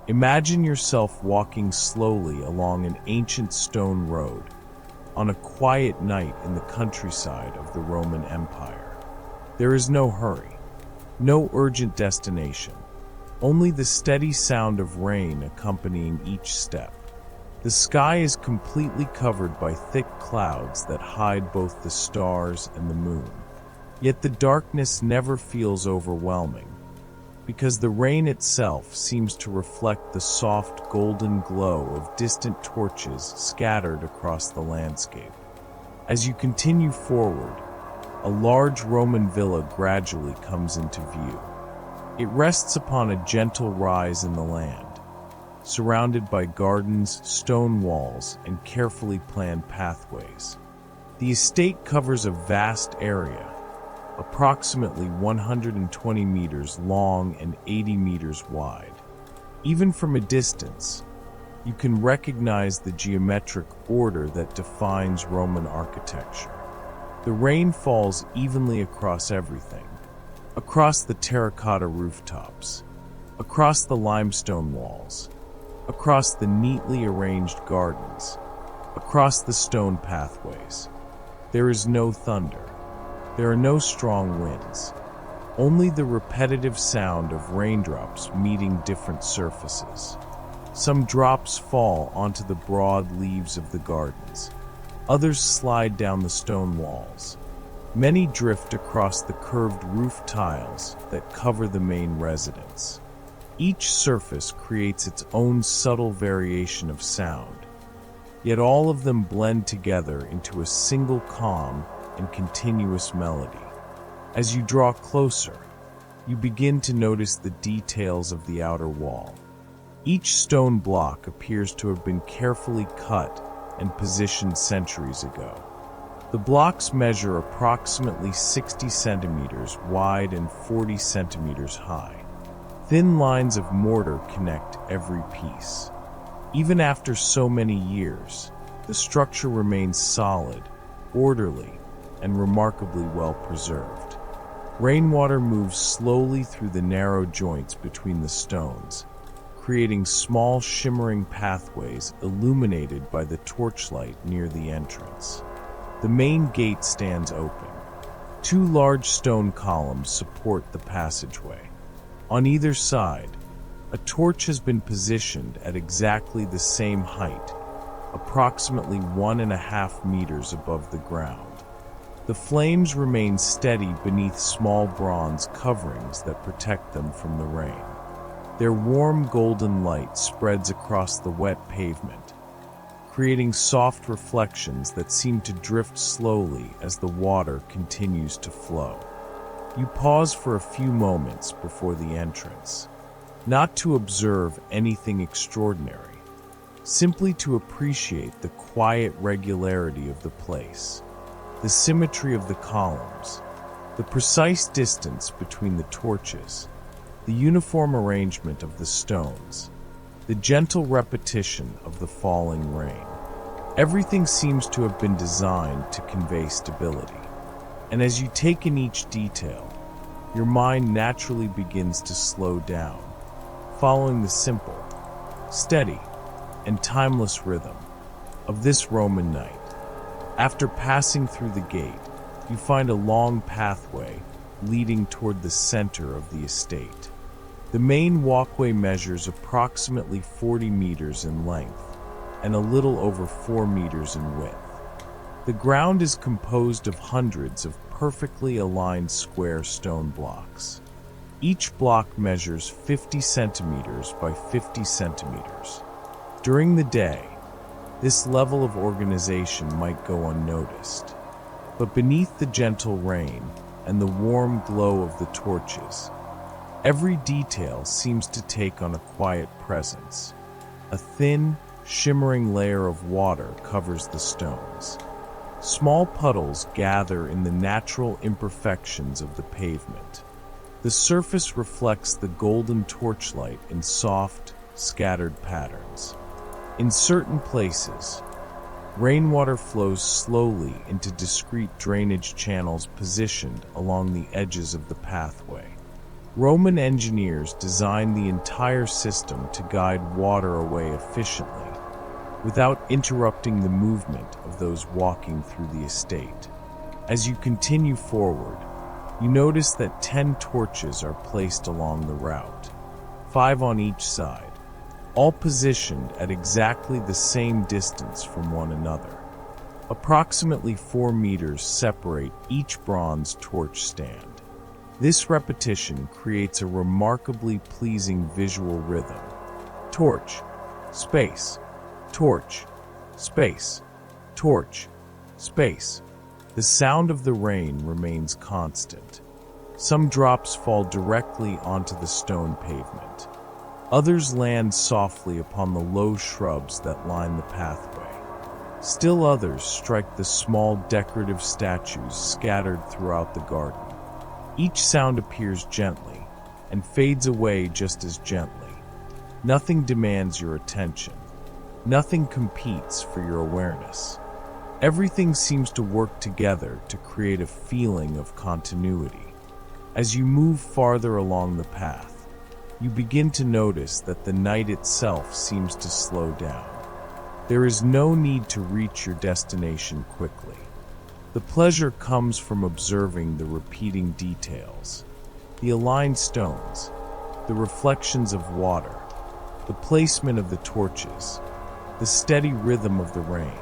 Imagine yourself walking slowly along an ancient stone road on a quiet night in the countryside of the Roman Empire. There is no hurry, no urgent destination, only the steady sound of rain accompanying each step. The sky is completely covered by thick clouds that hide both the stars and the moon. Yet the darkness never feels overwhelming, because the rain itself seems to reflect the soft golden glow of distant torches scattered across the landscape. As you continue forward, a large Roman villa gradually comes into view. It rests upon a gentle rise in the land, surrounded by gardens, stone walls, and carefully planned pathways. The estate covers a vast area, approximately 120 meters long and 80 meters wide. Even from a distance, you can recognize the geometric order that defines Roman architecture. The rain falls evenly across everything, across the terracotta rooftops, across the limestone walls, across the neatly arranged gardens, across the stone pathways. There is no thunder. There are no strong winds, only the repetitive sound of raindrops meeting different surfaces. Some drops fall onto the broad leaves of the gardens. Others slide down the stone walls. Many drift across the curved roof tiles that cover the main residence. Each surface creates its own subtle variation of sound, yet all of them blend together into a single calm and continuous melody. As you draw closer, you begin to notice the details of the outer wall. Each stone block appears to have been carefully cut and positioned centuries ago. The blocks measure approximately 60 centimeters wide and 40 centimeters high. Thin lines of mortar connect every piece. Even after so many years, the structure remains solid, orderly, and remarkably well preserved. Rainwater moves slowly through the narrow joints between the stones, creating small shimmering pathways illuminated by the torchlight near the entrance. The main gate stands open. Two large stone columns support the passageway. On either side, a torch has been positioned at exactly the same height, approximately 1.5 meters above the ground. The flames remain steady beneath small bronze coverings that protect them from the rain. Their warm golden light spreads across the wet pavement, creating soft reflections that seem to drift slowly as the water continues to flow. You pause for a few moments before the entrance, not to observe anything extraordinary, simply to appreciate the quiet regularity of the place, the symmetry of the columns, the precise distance between the torches, the uniform arrangement of the stones, the gentle repetition of the falling rain. Everything seems to have been designed to convey stability. And as you take in each detail, your mind naturally begins to slow down, following the simple, steady, and timeless rhythm of this Roman night. After passing through the gate, you find a long pathway leading toward the center of the estate. The main walkway measures approximately 40 meters in length and a little over 4 meters in width. The ground is composed of hundreds of perfectly aligned square stone blocks. Each block measures 50 centimeters by 50 centimeters. During the day, this level of organization might go unnoticed, but beneath the gentle rain and the warm glow of the torches, every detail seems to take on a quiet presence. A thin, shimmering layer of water covers the stones. Small puddles gather in the natural imperfections of the pavement. The surface reflects the golden torchlight in soft, scattered patterns. In certain places, rainwater flows slowly into discrete drainage channels positioned along the edges of the pathway. Roman engineers designed the entire system to guide water away efficiently, without interrupting the movement of those walking through the estate. As you continue forward, you notice that 10 torches are placed along the route, 5 on each side, all positioned at exactly the same distance from one another. Approximately 4 meters separate each bronze torch stand. This repetition creates a remarkably pleasing visual rhythm. Torch, space, torch, space, torch, space. The sound of the rain remains constant. Some drops fall directly onto the stone pavement. Others land softly upon the low shrubs that line the pathway. Still others strike the small decorative statues scattered throughout the garden. Each sound appears gently and fades away just as gently. Nothing demands your attention. Nothing competes for your awareness. Everything seems to work together to create a feeling of continuity. As you move farther along the path, you begin to notice that the night itself seems to slow down. There is no need to reach your destination quickly. The pleasure comes from observing the repeating details, the aligned stones, the reflections of water, the placement of the torches, the steady rhythm of the rain.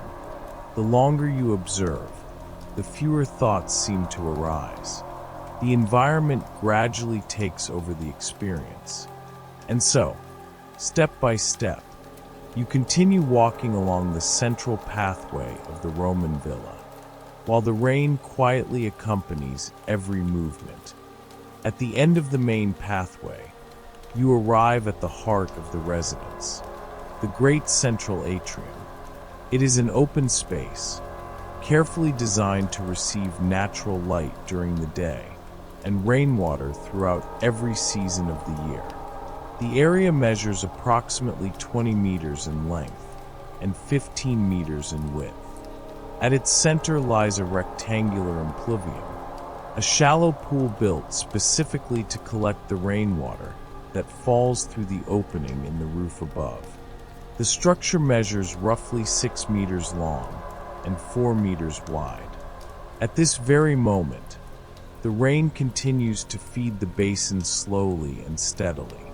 The longer you observe, the fewer thoughts seem to arise. The environment gradually takes over the experience. And so, step by step, you continue walking along the central pathway of the Roman villa, while the rain quietly accompanies every movement. At the end of the main pathway, you arrive at the heart of the residence, the great central atrium. It is an open space, carefully designed to receive natural light during the day and rainwater throughout every season of the year. The area measures approximately 20 meters in length and 15 meters in width. At its center lies a rectangular impluvium, a shallow pool built specifically to collect the rainwater that falls through the opening in the roof above. The structure measures roughly 6 meters long and 4 meters wide. At this very moment, the rain continues to feed the basin slowly and steadily.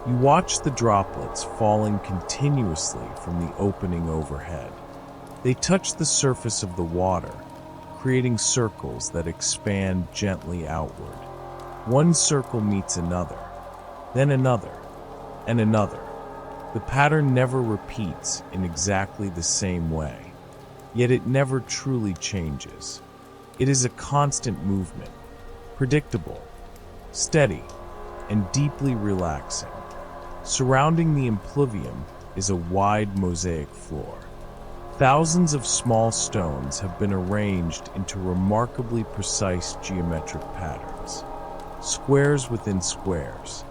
You watch the droplets falling continuously from the opening overhead. They touch the surface of the water, creating circles that expand gently outward. One circle meets another, then another, and another. The pattern never repeats in exactly the same way, yet it never truly changes. It is a constant movement, predictable, steady, and deeply relaxing. Surrounding the impluvium is a wide mosaic floor. Thousands of small stones have been arranged into remarkably precise geometric patterns. Squares within squares,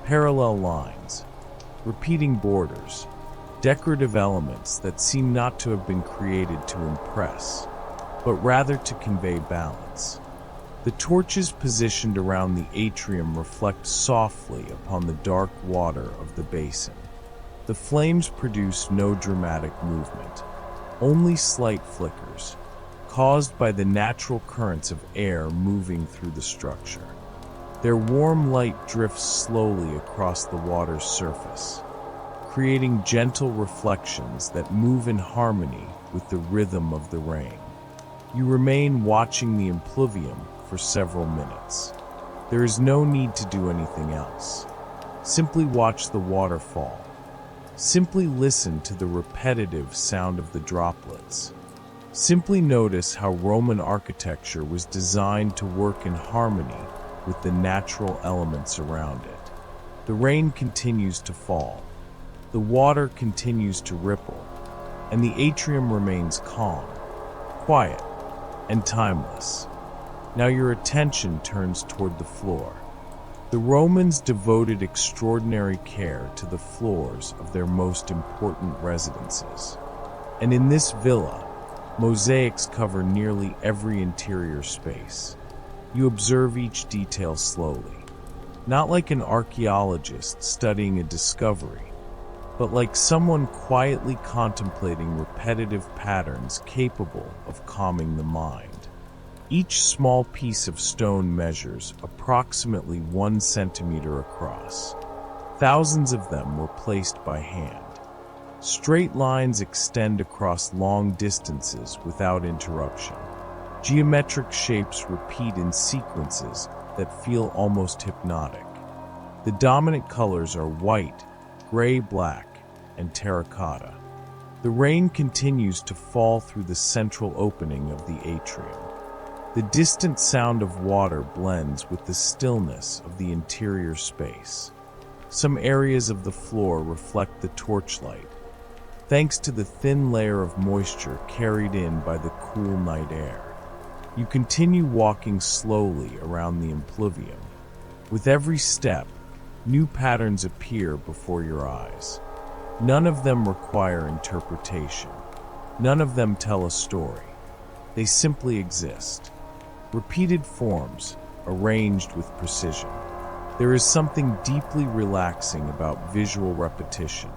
parallel lines, repeating borders, decorative elements that seem not to have been created to impress, but rather to convey balance. The torches positioned around the atrium reflect softly upon the dark water of the basin. The flames produce no dramatic movement, only slight flickers, caused by the natural currents of air moving through the structure. Their warm light drifts slowly across the water's surface, creating gentle reflections that move in harmony with the rhythm of the rain. You remain watching the impluvium for several minutes. There is no need to do anything else. Simply watch the water fall. Simply listen to the repetitive sound of the droplets. Simply notice how Roman architecture was designed to work in harmony with the natural elements around it. The rain continues to fall. The water continues to ripple, and the atrium remains calm, quiet, and timeless. Now your attention turns toward the floor. The Romans devoted extraordinary care to the floors of their most important residences. And in this villa, mosaics cover nearly every interior space. You observe each detail slowly, Not like an archaeologist studying a discovery, but like someone quietly contemplating repetitive patterns capable of calming the mind. Each small piece of stone measures approximately 1 centimeter across. Thousands of them were placed by hand. Straight lines extend across long distances without interruption. Geometric shapes repeat in sequences that feel almost hypnotic. The dominant colors are white, gray-black, and terracotta. The rain continues to fall through the central opening of the atrium. The distant sound of water blends with the stillness of the interior space. Some areas of the floor reflect the torchlight, thanks to the thin layer of moisture carried in by the cool night air. You continue walking slowly around the impluvium. With every step, new patterns appear before your eyes. None of them require interpretation. None of them tell a story. They simply exist. Repeated forms, arranged with precision. There is something deeply relaxing about visual repetition.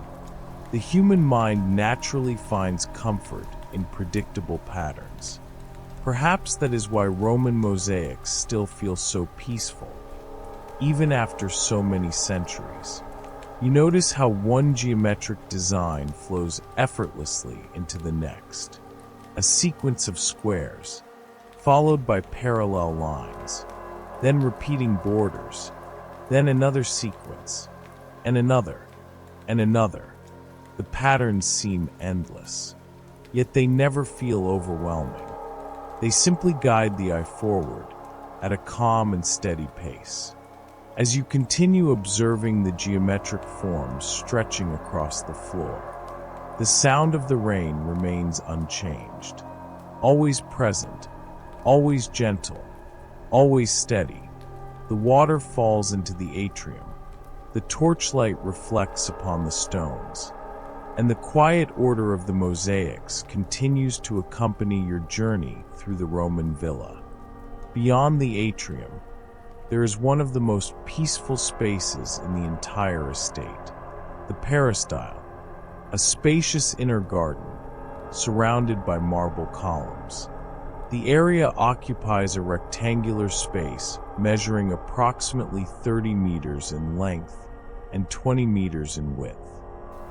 The human mind naturally finds comfort in predictable patterns. Perhaps that is why Roman mosaics still feel so peaceful, even after so many centuries. You notice how one geometric design flows effortlessly into the next. A sequence of squares, followed by parallel lines, then repeating borders, then another sequence, and another, and another. The patterns seem endless, yet they never feel overwhelming. They simply guide the eye forward at a calm and steady pace. As you continue observing the geometric forms stretching across the floor, the sound of the rain remains unchanged, always present, always gentle, always steady. The water falls into the atrium, the torchlight reflects upon the stones, and the quiet order of the mosaics continues to accompany your journey through the Roman villa. Beyond the atrium, there is one of the most peaceful spaces in the entire estate, the peristyle, a spacious inner garden surrounded by marble columns. The area occupies a rectangular space measuring approximately 30 meters in length and 20 meters in width.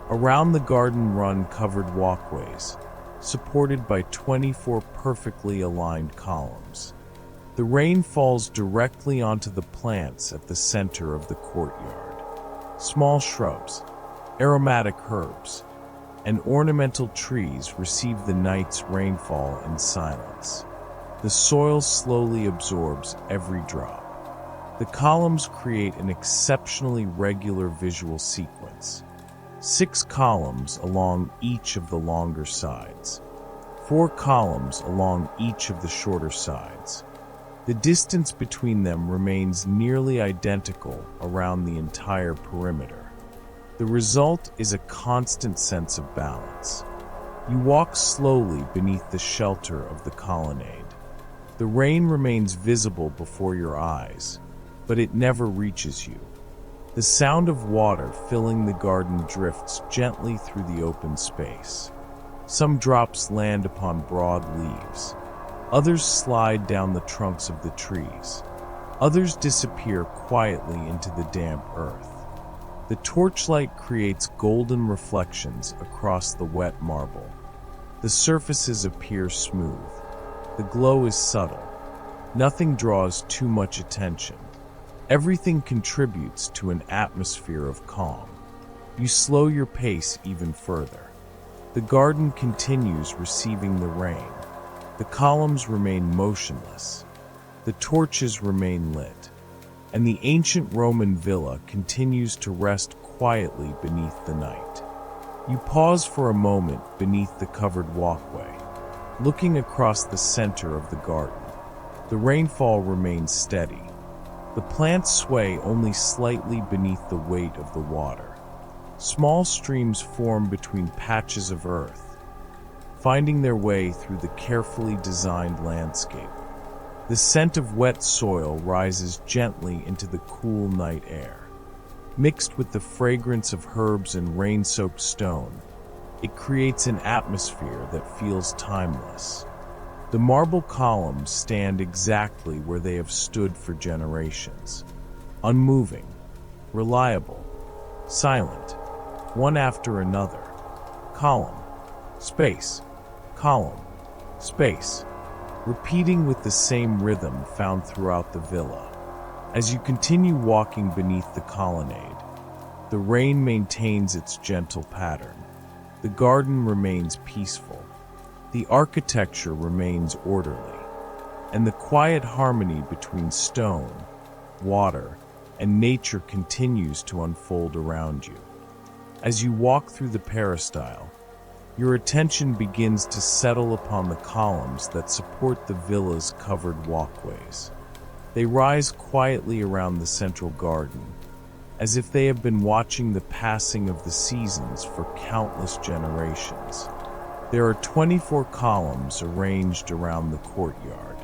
Around the garden run covered walkways, supported by 24 perfectly aligned columns. The rain falls directly onto the plants at the center of the courtyard. Small shrubs, aromatic herbs, and ornamental trees receive the night's rainfall in silence. The soil slowly absorbs every drop. The columns create an exceptionally regular visual sequence. 6 columns along each of the longer sides, 4 columns along each of the shorter sides. The distance between them remains nearly identical around the entire perimeter. The result is a constant sense of balance. You walk slowly beneath the shelter of the colonnade. The rain remains visible before your eyes, but it never reaches you. The sound of water filling the garden drifts gently through the open space. Some drops land upon broad leaves. Others slide down the trunks of the trees. Others disappear quietly into the damp earth. The torchlight creates golden reflections across the wet marble. The surfaces appear smooth. The glow is subtle. Nothing draws too much attention. Everything contributes to an atmosphere of calm. You slow your pace even further. The garden continues receiving the rain. The columns remain motionless. The torches remain lit. And the ancient Roman villa continues to rest quietly beneath the night. You pause for a moment beneath the covered walkway, looking across the center of the garden. The rainfall remains steady. The plants sway only slightly beneath the weight of the water. Small streams form between patches of earth, finding their way through the carefully designed landscape. The scent of wet soil rises gently into the cool night air. Mixed with the fragrance of herbs and rain-soaked stone, it creates an atmosphere that feels timeless. The marble columns stand exactly where they have stood for generations. Unmoving, reliable, silent, one after another. Column, space, column, space, repeating with the same rhythm found throughout the villa. As you continue walking beneath the colonnade, the rain maintains its gentle pattern. The garden remains peaceful. The architecture remains orderly, and the quiet harmony between stone, water, and nature continues to unfold around you. As you walk through the peristyle, your attention begins to settle upon the columns that support the villa's covered walkways. They rise quietly around the central garden, as if they have been watching the passing of the seasons for countless generations. There are 24 columns arranged around the courtyard,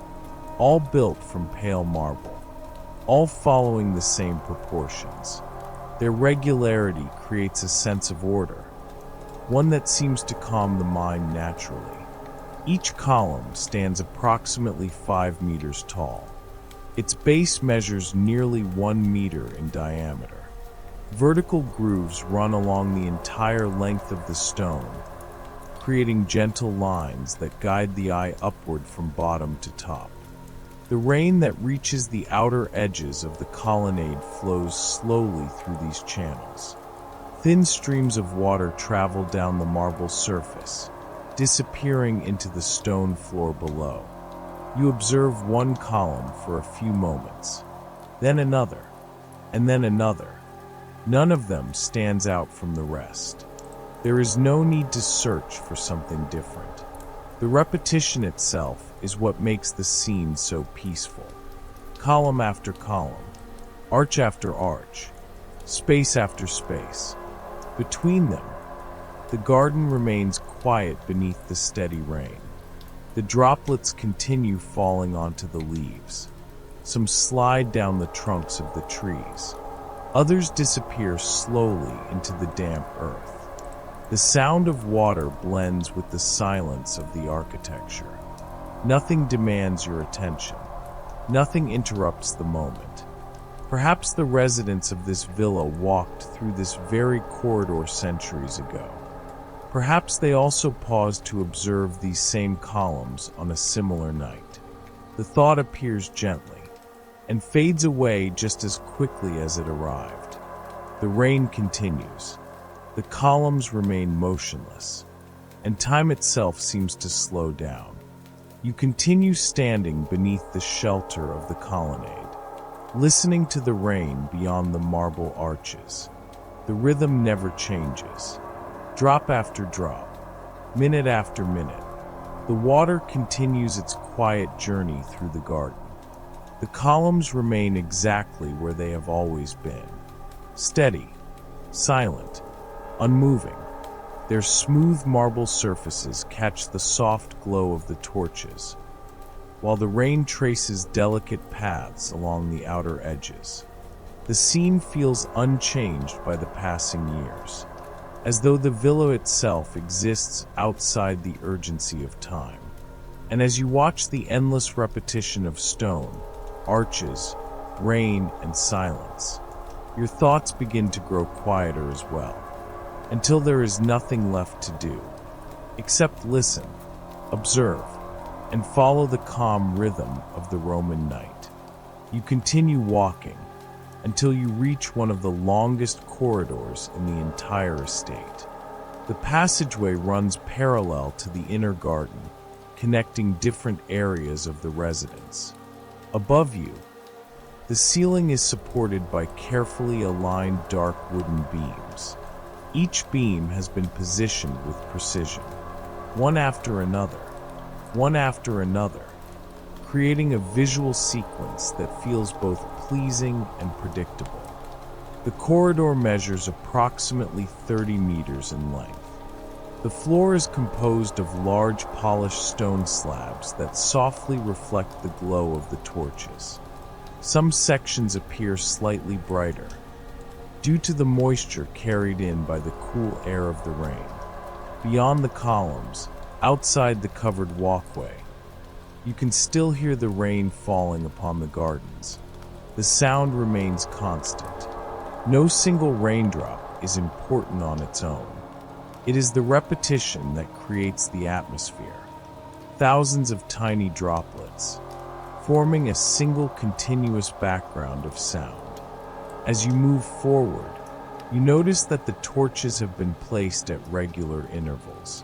all built from pale marble, all following the same proportions. Their regularity creates a sense of order, one that seems to calm the mind naturally. Each column stands approximately 5 meters tall. Its base measures nearly 1 meter in diameter. Vertical grooves run along the entire length of the stone, creating gentle lines that guide the eye upward from bottom to top. The rain that reaches the outer edges of the colonnade flows slowly through these channels. Thin streams of water travel down the marble surface, disappearing into the stone floor below. You observe one column for a few moments, then another, and then another. None of them stands out from the rest. There is no need to search for something different. The repetition itself is what makes the scene so peaceful. Column after column, arch after arch, space after space. Between them, the garden remains quiet beneath the steady rain. The droplets continue falling onto the leaves. Some slide down the trunks of the trees. Others disappear slowly into the damp earth. The sound of water blends with the silence of the architecture. Nothing demands your attention. Nothing interrupts the moment. Perhaps the residents of this villa walked through this very corridor centuries ago. Perhaps they also paused to observe these same columns on a similar night. The thought appears gently and fades away just as quickly as it arrived. The rain continues. The columns remain motionless, and time itself seems to slow down. You continue standing beneath the shelter of the colonnade, listening to the rain beyond the marble arches. The rhythm never changes. Drop after drop, minute after minute, the water continues its quiet journey through the garden. The columns remain exactly where they have always been. Steady, silent, unmoving. Their smooth marble surfaces catch the soft glow of the torches, while the rain traces delicate paths along the outer edges. The scene feels unchanged by the passing years, as though the villa itself exists outside the urgency of time. And as you watch the endless repetition of stone, arches, rain, and silence, your thoughts begin to grow quieter as well, until there is nothing left to do, except listen, observe, and follow the calm rhythm of the Roman night. You continue walking until you reach one of the longest corridors in the entire estate. The passageway runs parallel to the inner garden, connecting different areas of the residence. Above you, the ceiling is supported by carefully aligned dark wooden beams. Each beam has been positioned with precision, one after another, creating a visual sequence that feels both pleasing and predictable. The corridor measures approximately 30 meters in length. The floor is composed of large polished stone slabs that softly reflect the glow of the torches. Some sections appear slightly brighter, due to the moisture carried in by the cool air of the rain. Beyond the columns, outside the covered walkway, you can still hear the rain falling upon the gardens. The sound remains constant. No single raindrop is important on its own. It is the repetition that creates the atmosphere. Thousands of tiny droplets, forming a single continuous background of sound. As you move forward, you notice that the torches have been placed at regular intervals.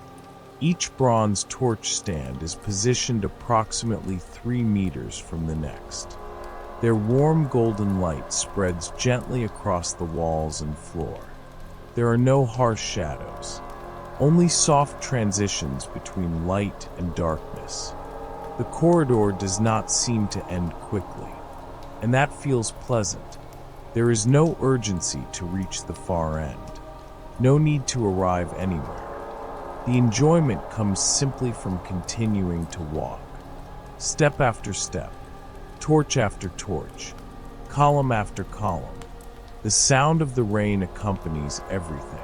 Each bronze torch stand is positioned approximately 3 meters from the next. Their warm golden light spreads gently across the walls and floor. There are no harsh shadows, only soft transitions between light and darkness. The corridor does not seem to end quickly, and that feels pleasant. There is no urgency to reach the far end, no need to arrive anywhere. The enjoyment comes simply from continuing to walk, step after step, torch after torch, column after column. The sound of the rain accompanies everything.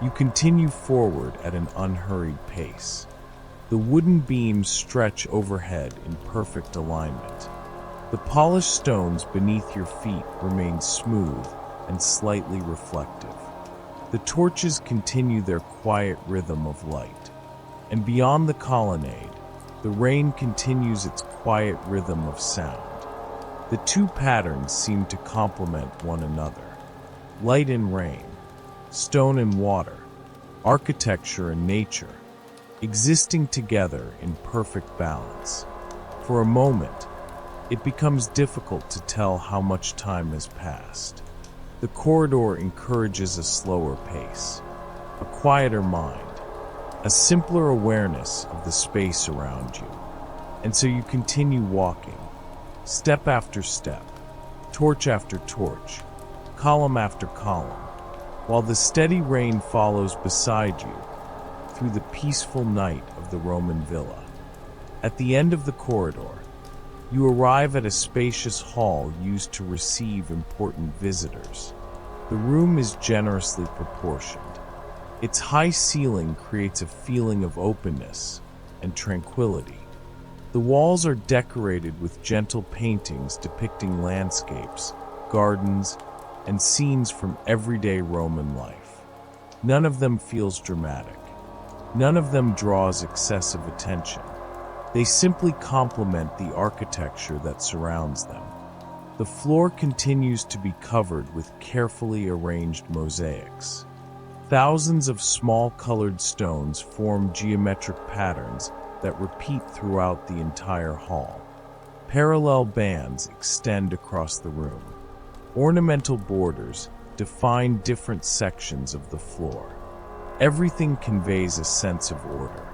You continue forward at an unhurried pace. The wooden beams stretch overhead in perfect alignment. The polished stones beneath your feet remain smooth and slightly reflective. The torches continue their quiet rhythm of light, and beyond the colonnade, the rain continues its quiet rhythm of sound. The two patterns seem to complement one another. Light and rain, stone and water, architecture and nature, existing together in perfect balance. For a moment, it becomes difficult to tell how much time has passed. The corridor encourages a slower pace, a quieter mind, a simpler awareness of the space around you. And so you continue walking, step after step, torch after torch, column after column, while the steady rain follows beside you through the peaceful night of the Roman villa. At the end of the corridor, you arrive at a spacious hall used to receive important visitors. The room is generously proportioned. Its high ceiling creates a feeling of openness and tranquility. The walls are decorated with gentle paintings depicting landscapes, gardens, and scenes from everyday Roman life. None of them feels dramatic. None of them draws excessive attention. They simply complement the architecture that surrounds them. The floor continues to be covered with carefully arranged mosaics. Thousands of small colored stones form geometric patterns that repeat throughout the entire hall. Parallel bands extend across the room. Ornamental borders define different sections of the floor. Everything conveys a sense of order.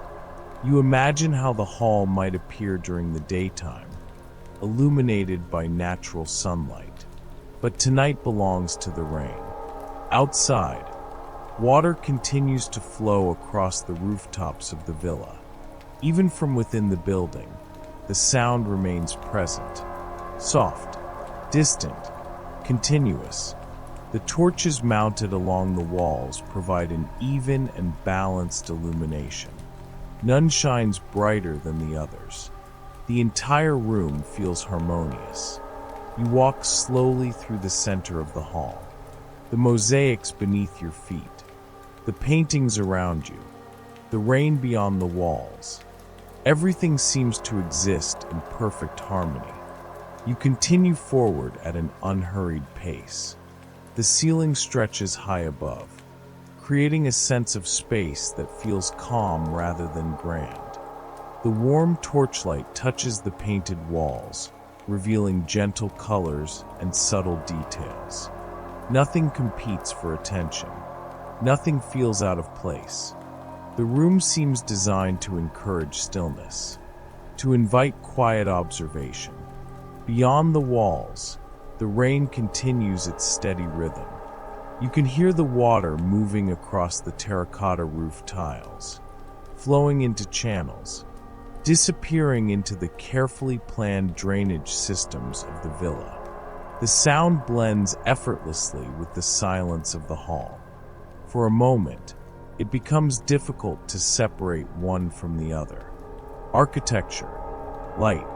You imagine how the hall might appear during the daytime, illuminated by natural sunlight. But tonight belongs to the rain. Outside, water continues to flow across the rooftops of the villa. Even from within the building, the sound remains present, soft, distant, continuous. The torches mounted along the walls provide an even and balanced illumination. None shines brighter than the others. The entire room feels harmonious. You walk slowly through the center of the hall. The mosaics beneath your feet, the paintings around you, the rain beyond the walls. Everything seems to exist in perfect harmony. You continue forward at an unhurried pace. The ceiling stretches high above, creating a sense of space that feels calm rather than grand. The warm torchlight touches the painted walls, revealing gentle colors and subtle details. Nothing competes for attention. Nothing feels out of place. The room seems designed to encourage stillness, to invite quiet observation. Beyond the walls, the rain continues its steady rhythm. You can hear the water moving across the terracotta roof tiles, flowing into channels, disappearing into the carefully planned drainage systems of the villa. The sound blends effortlessly with the silence of the hall. For a moment, it becomes difficult to separate one from the other. Architecture, light,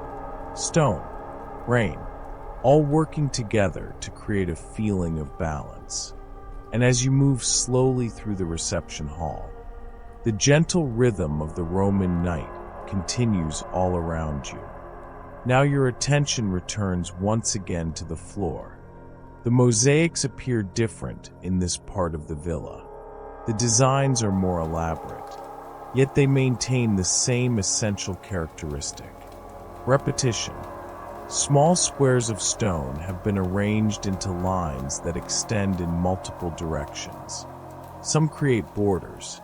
stone, rain, all working together to create a feeling of balance. And as you move slowly through the reception hall, the gentle rhythm of the Roman night continues all around you. Now your attention returns once again to the floor. The mosaics appear different in this part of the villa. The designs are more elaborate, yet they maintain the same essential characteristic: repetition. Small squares of stone have been arranged into lines that extend in multiple directions. Some create borders,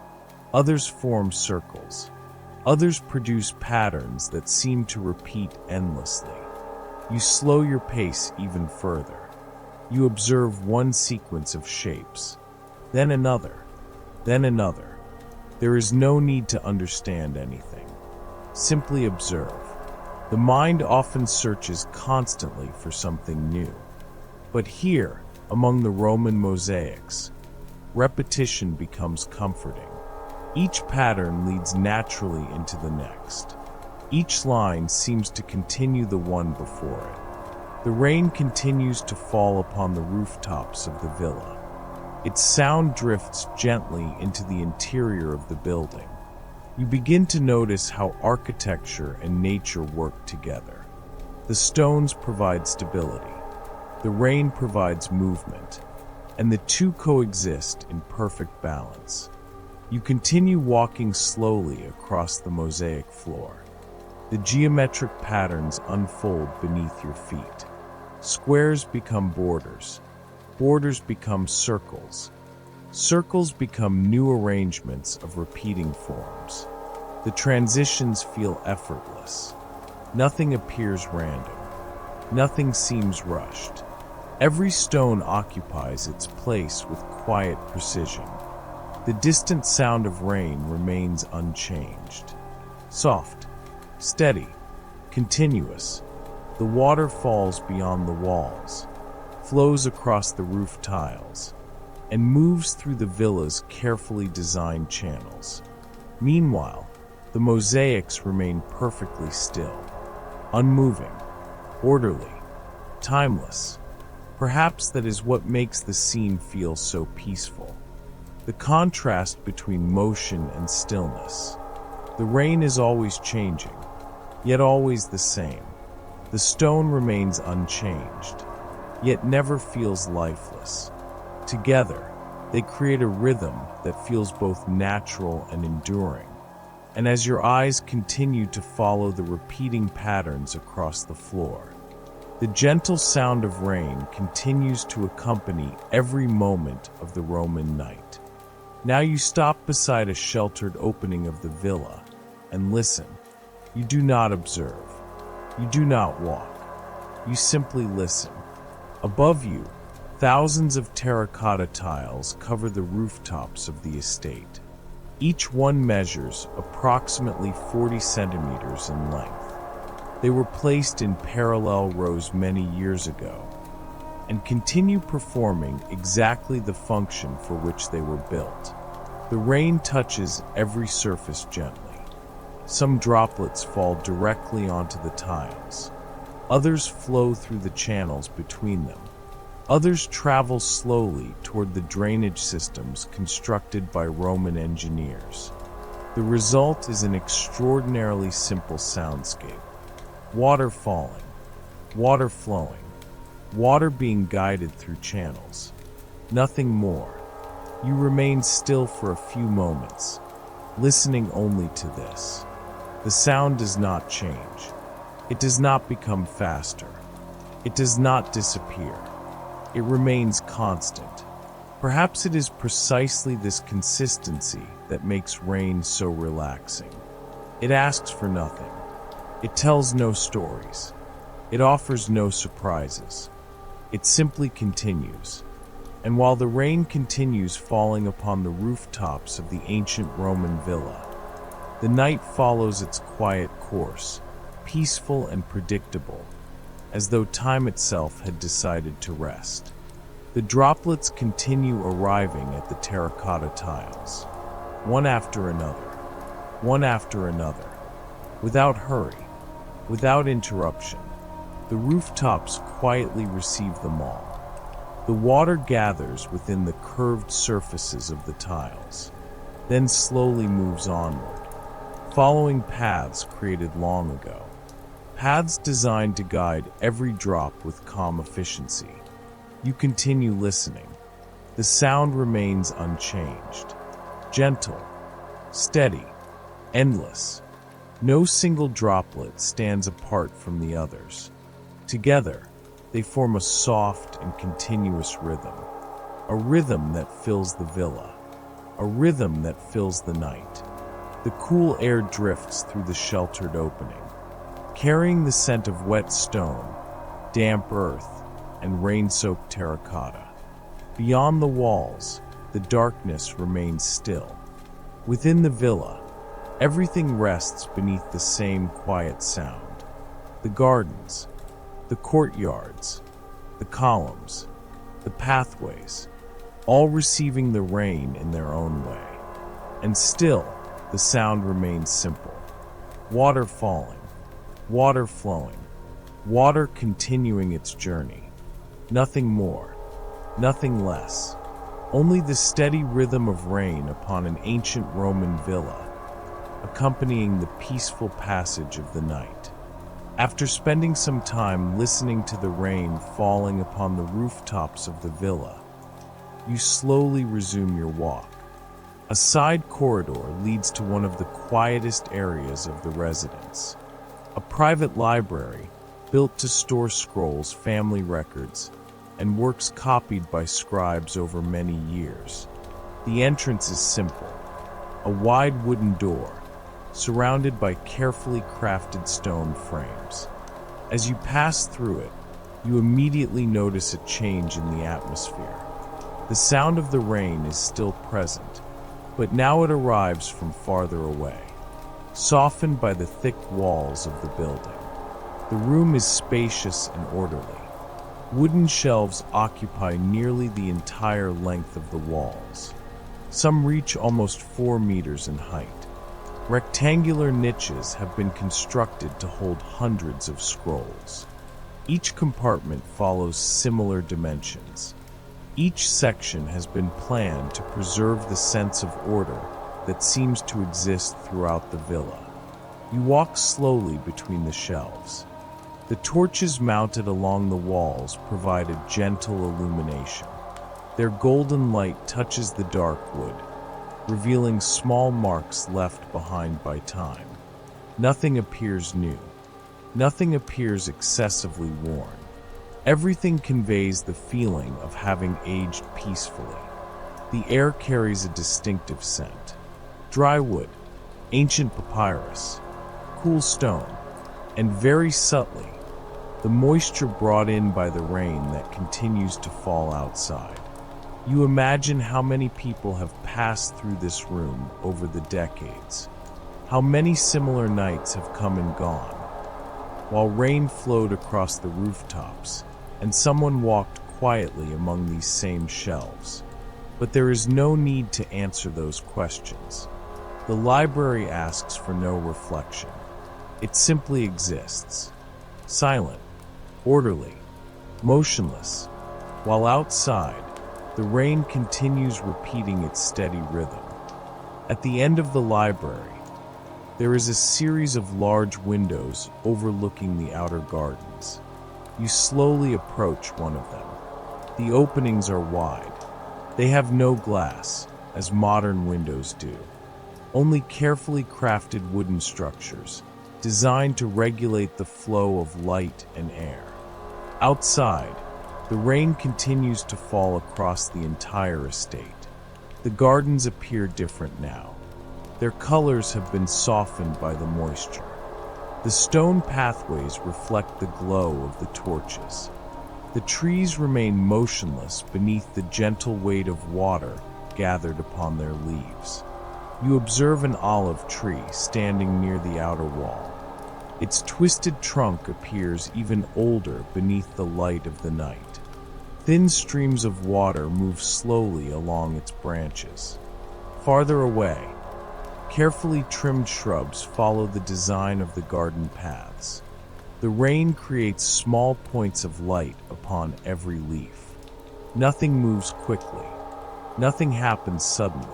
others form circles, others produce patterns that seem to repeat endlessly. You slow your pace even further. You observe one sequence of shapes, then another, then another. There is no need to understand anything. Simply observe. The mind often searches constantly for something new. But here, among the Roman mosaics, repetition becomes comforting. Each pattern leads naturally into the next. Each line seems to continue the one before it. The rain continues to fall upon the rooftops of the villa. Its sound drifts gently into the interior of the building. You begin to notice how architecture and nature work together. The stones provide stability, the rain provides movement, and the two coexist in perfect balance. You continue walking slowly across the mosaic floor. The geometric patterns unfold beneath your feet. Squares become borders, borders become circles, circles become new arrangements of repeating forms. The transitions feel effortless. Nothing appears random. Nothing seems rushed. Every stone occupies its place with quiet precision. The distant sound of rain remains unchanged. Soft, steady, continuous. The water falls beyond the walls, flows across the roof tiles, and moves through the villa's carefully designed channels. Meanwhile, the mosaics remain perfectly still, unmoving, orderly, timeless. Perhaps that is what makes the scene feel so peaceful. The contrast between motion and stillness. The rain is always changing, yet always the same. The stone remains unchanged, yet never feels lifeless. Together, they create a rhythm that feels both natural and enduring. And as your eyes continue to follow the repeating patterns across the floor, the gentle sound of rain continues to accompany every moment of the Roman night. Now you stop beside a sheltered opening of the villa and listen. You do not observe. You do not walk. You simply listen. Above you, thousands of terracotta tiles cover the rooftops of the estate. Each one measures approximately 40 centimeters in length. They were placed in parallel rows many years ago and continue performing exactly the function for which they were built. The rain touches every surface gently. Some droplets fall directly onto the tiles. Others flow through the channels between them. Others travel slowly toward the drainage systems constructed by Roman engineers. The result is an extraordinarily simple soundscape. Water falling, water flowing, water being guided through channels. Nothing more. You remain still for a few moments, listening only to this. The sound does not change. It does not become faster. It does not disappear. It remains constant. Perhaps it is precisely this consistency that makes rain so relaxing. It asks for nothing. It tells no stories. It offers no surprises. It simply continues. And while the rain continues falling upon the rooftops of the ancient Roman villa, the night follows its quiet course, peaceful and predictable, as though time itself had decided to rest. The droplets continue arriving at the terracotta tiles, one after another, without hurry, without interruption. The rooftops quietly receive them all. The water gathers within the curved surfaces of the tiles, then slowly moves onward, following paths created long ago. Paths designed to guide every drop with calm efficiency. You continue listening. The sound remains unchanged. Gentle, steady, endless. No single droplet stands apart from the others. Together, they form a soft and continuous rhythm. A rhythm that fills the villa. A rhythm that fills the night. The cool air drifts through the sheltered opening, carrying the scent of wet stone, damp earth, and rain-soaked terracotta. Beyond the walls, the darkness remains still. Within the villa, everything rests beneath the same quiet sound. The gardens, the courtyards, the columns, the pathways, all receiving the rain in their own way. And still, the sound remains simple. Water falling, water flowing, water continuing its journey. Nothing more, nothing less. Only the steady rhythm of rain upon an ancient Roman villa, accompanying the peaceful passage of the night. After spending some time listening to the rain falling upon the rooftops of the villa, you slowly resume your walk. A side corridor leads to one of the quietest areas of the residence. A private library built to store scrolls, family records, and works copied by scribes over many years. The entrance is simple. A wide wooden door, surrounded by carefully crafted stone frames. As you pass through it, you immediately notice a change in the atmosphere. The sound of the rain is still present, but now it arrives from farther away, softened by the thick walls of the building. The room is spacious and orderly. Wooden shelves occupy nearly the entire length of the walls. Some reach almost 4 meters in height. Rectangular niches have been constructed to hold hundreds of scrolls. Each compartment follows similar dimensions. Each section has been planned to preserve the sense of order that seems to exist throughout the villa. You walk slowly between the shelves. The torches mounted along the walls provide a gentle illumination. Their golden light touches the dark wood, revealing small marks left behind by time. Nothing appears new. Nothing appears excessively worn. Everything conveys the feeling of having aged peacefully. The air carries a distinctive scent. Dry wood, ancient papyrus, cool stone, and very subtly, the moisture brought in by the rain that continues to fall outside. You imagine how many people have passed through this room over the decades. How many similar nights have come and gone, while rain flowed across the rooftops, and someone walked quietly among these same shelves. But there is no need to answer those questions. The library asks for no reflection. It simply exists, silent, orderly, motionless, while outside, the rain continues repeating its steady rhythm. At the end of the library, there is a series of large windows overlooking the outer gardens. You slowly approach one of them. The openings are wide. They have no glass, as modern windows do. Only carefully crafted wooden structures, designed to regulate the flow of light and air. Outside, the rain continues to fall across the entire estate. The gardens appear different now. Their colors have been softened by the moisture. The stone pathways reflect the glow of the torches. The trees remain motionless beneath the gentle weight of water gathered upon their leaves. You observe an olive tree standing near the outer wall. Its twisted trunk appears even older beneath the light of the night. Thin streams of water move slowly along its branches. Farther away, carefully trimmed shrubs follow the design of the garden paths. The rain creates small points of light upon every leaf. Nothing moves quickly. Nothing happens suddenly.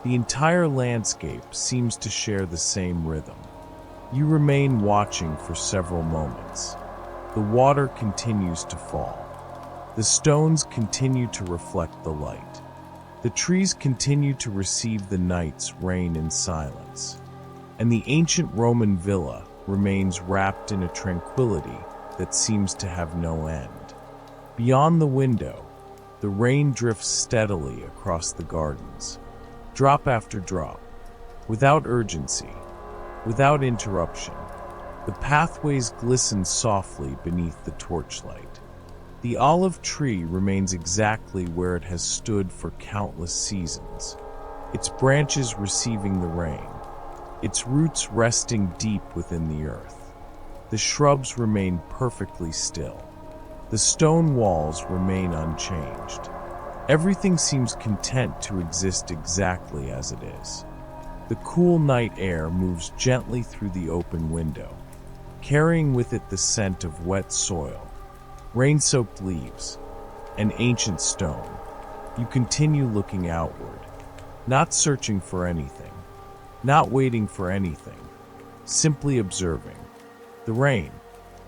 The entire landscape seems to share the same rhythm. You remain watching for several moments. The water continues to fall. The stones continue to reflect the light. The trees continue to receive the night's rain in silence. And the ancient Roman villa remains wrapped in a tranquility that seems to have no end. Beyond the window, the rain drifts steadily across the gardens, drop after drop, without urgency, without interruption. The pathways glisten softly beneath the torchlight. The olive tree remains exactly where it has stood for countless seasons, its branches receiving the rain, its roots resting deep within the earth. The shrubs remain perfectly still. The stone walls remain unchanged. Everything seems content to exist exactly as it is. The cool night air moves gently through the open window, carrying with it the scent of wet soil, rain-soaked leaves, and ancient stone. You continue looking outward, not searching for anything, not waiting for anything, simply observing. The rain,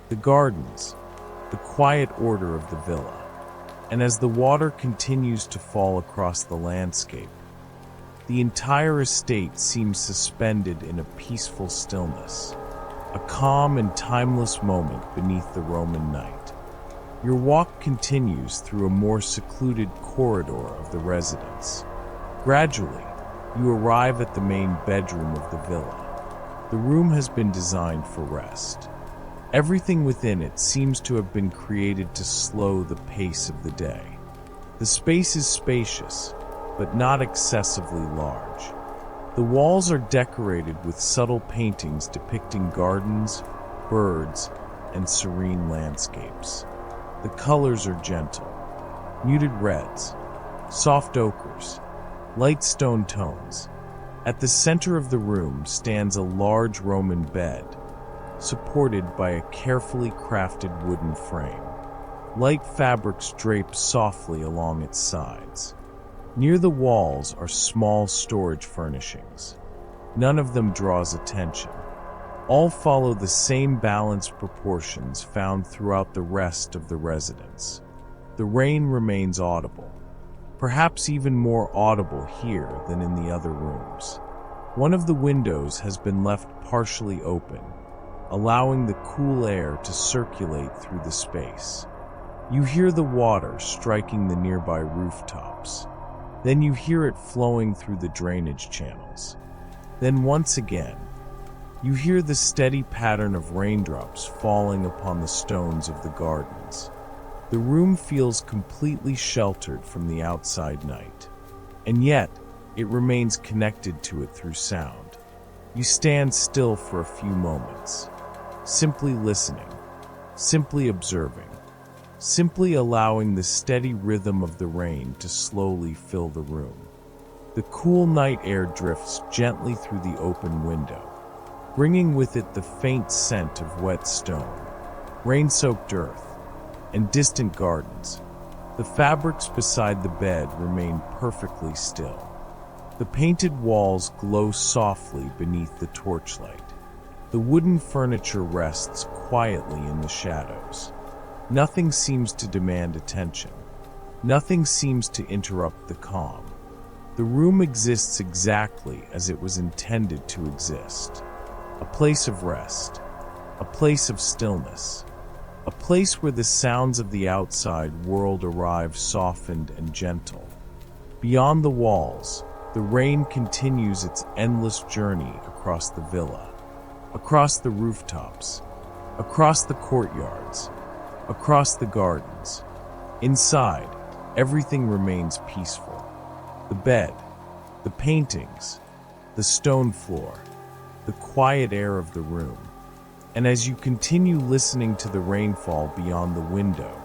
the gardens, the quiet order of the villa. And as the water continues to fall across the landscape, the entire estate seems suspended in a peaceful stillness, a calm and timeless moment beneath the Roman night. Your walk continues through a more secluded corridor of the residence. Gradually, you arrive at the main bedroom of the villa. The room has been designed for rest. Everything within it seems to have been created to slow the pace of the day. The space is spacious, but not excessively large. The walls are decorated with subtle paintings depicting gardens, birds, and serene landscapes. The colors are gentle, muted reds, soft ochres, light stone tones. At the center of the room stands a large Roman bed, supported by a carefully crafted wooden frame. Light fabrics drape softly along its sides. Near the walls are small storage furnishings. None of them draws attention. All follow the same balanced proportions found throughout the rest of the residence. The rain remains audible, perhaps even more audible here than in the other rooms. One of the windows has been left partially open, allowing the cool air to circulate through the space. You hear the water striking the nearby rooftops. Then you hear it flowing through the drainage channels. Then once again, you hear the steady pattern of raindrops falling upon the stones of the gardens. The room feels completely sheltered from the outside night, and yet it remains connected to it through sound. You stand still for a few moments, simply listening, simply observing, simply allowing the steady rhythm of the rain to slowly fill the room. The cool night air drifts gently through the open window, bringing with it the faint scent of wet stone, rain-soaked earth, and distant gardens. The fabrics beside the bed remain perfectly still. The painted walls glow softly beneath the torchlight. The wooden furniture rests quietly in the shadows. Nothing seems to demand attention. Nothing seems to interrupt the calm. The room exists exactly as it was intended to exist. A place of rest. A place of stillness. A place where the sounds of the outside world arrive softened and gentle. Beyond the walls, the rain continues its endless journey across the villa, across the rooftops, across the courtyards, across the gardens. Inside, everything remains peaceful. The bed, the paintings, the stone floor, the quiet air of the room. And as you continue listening to the rainfall beyond the window,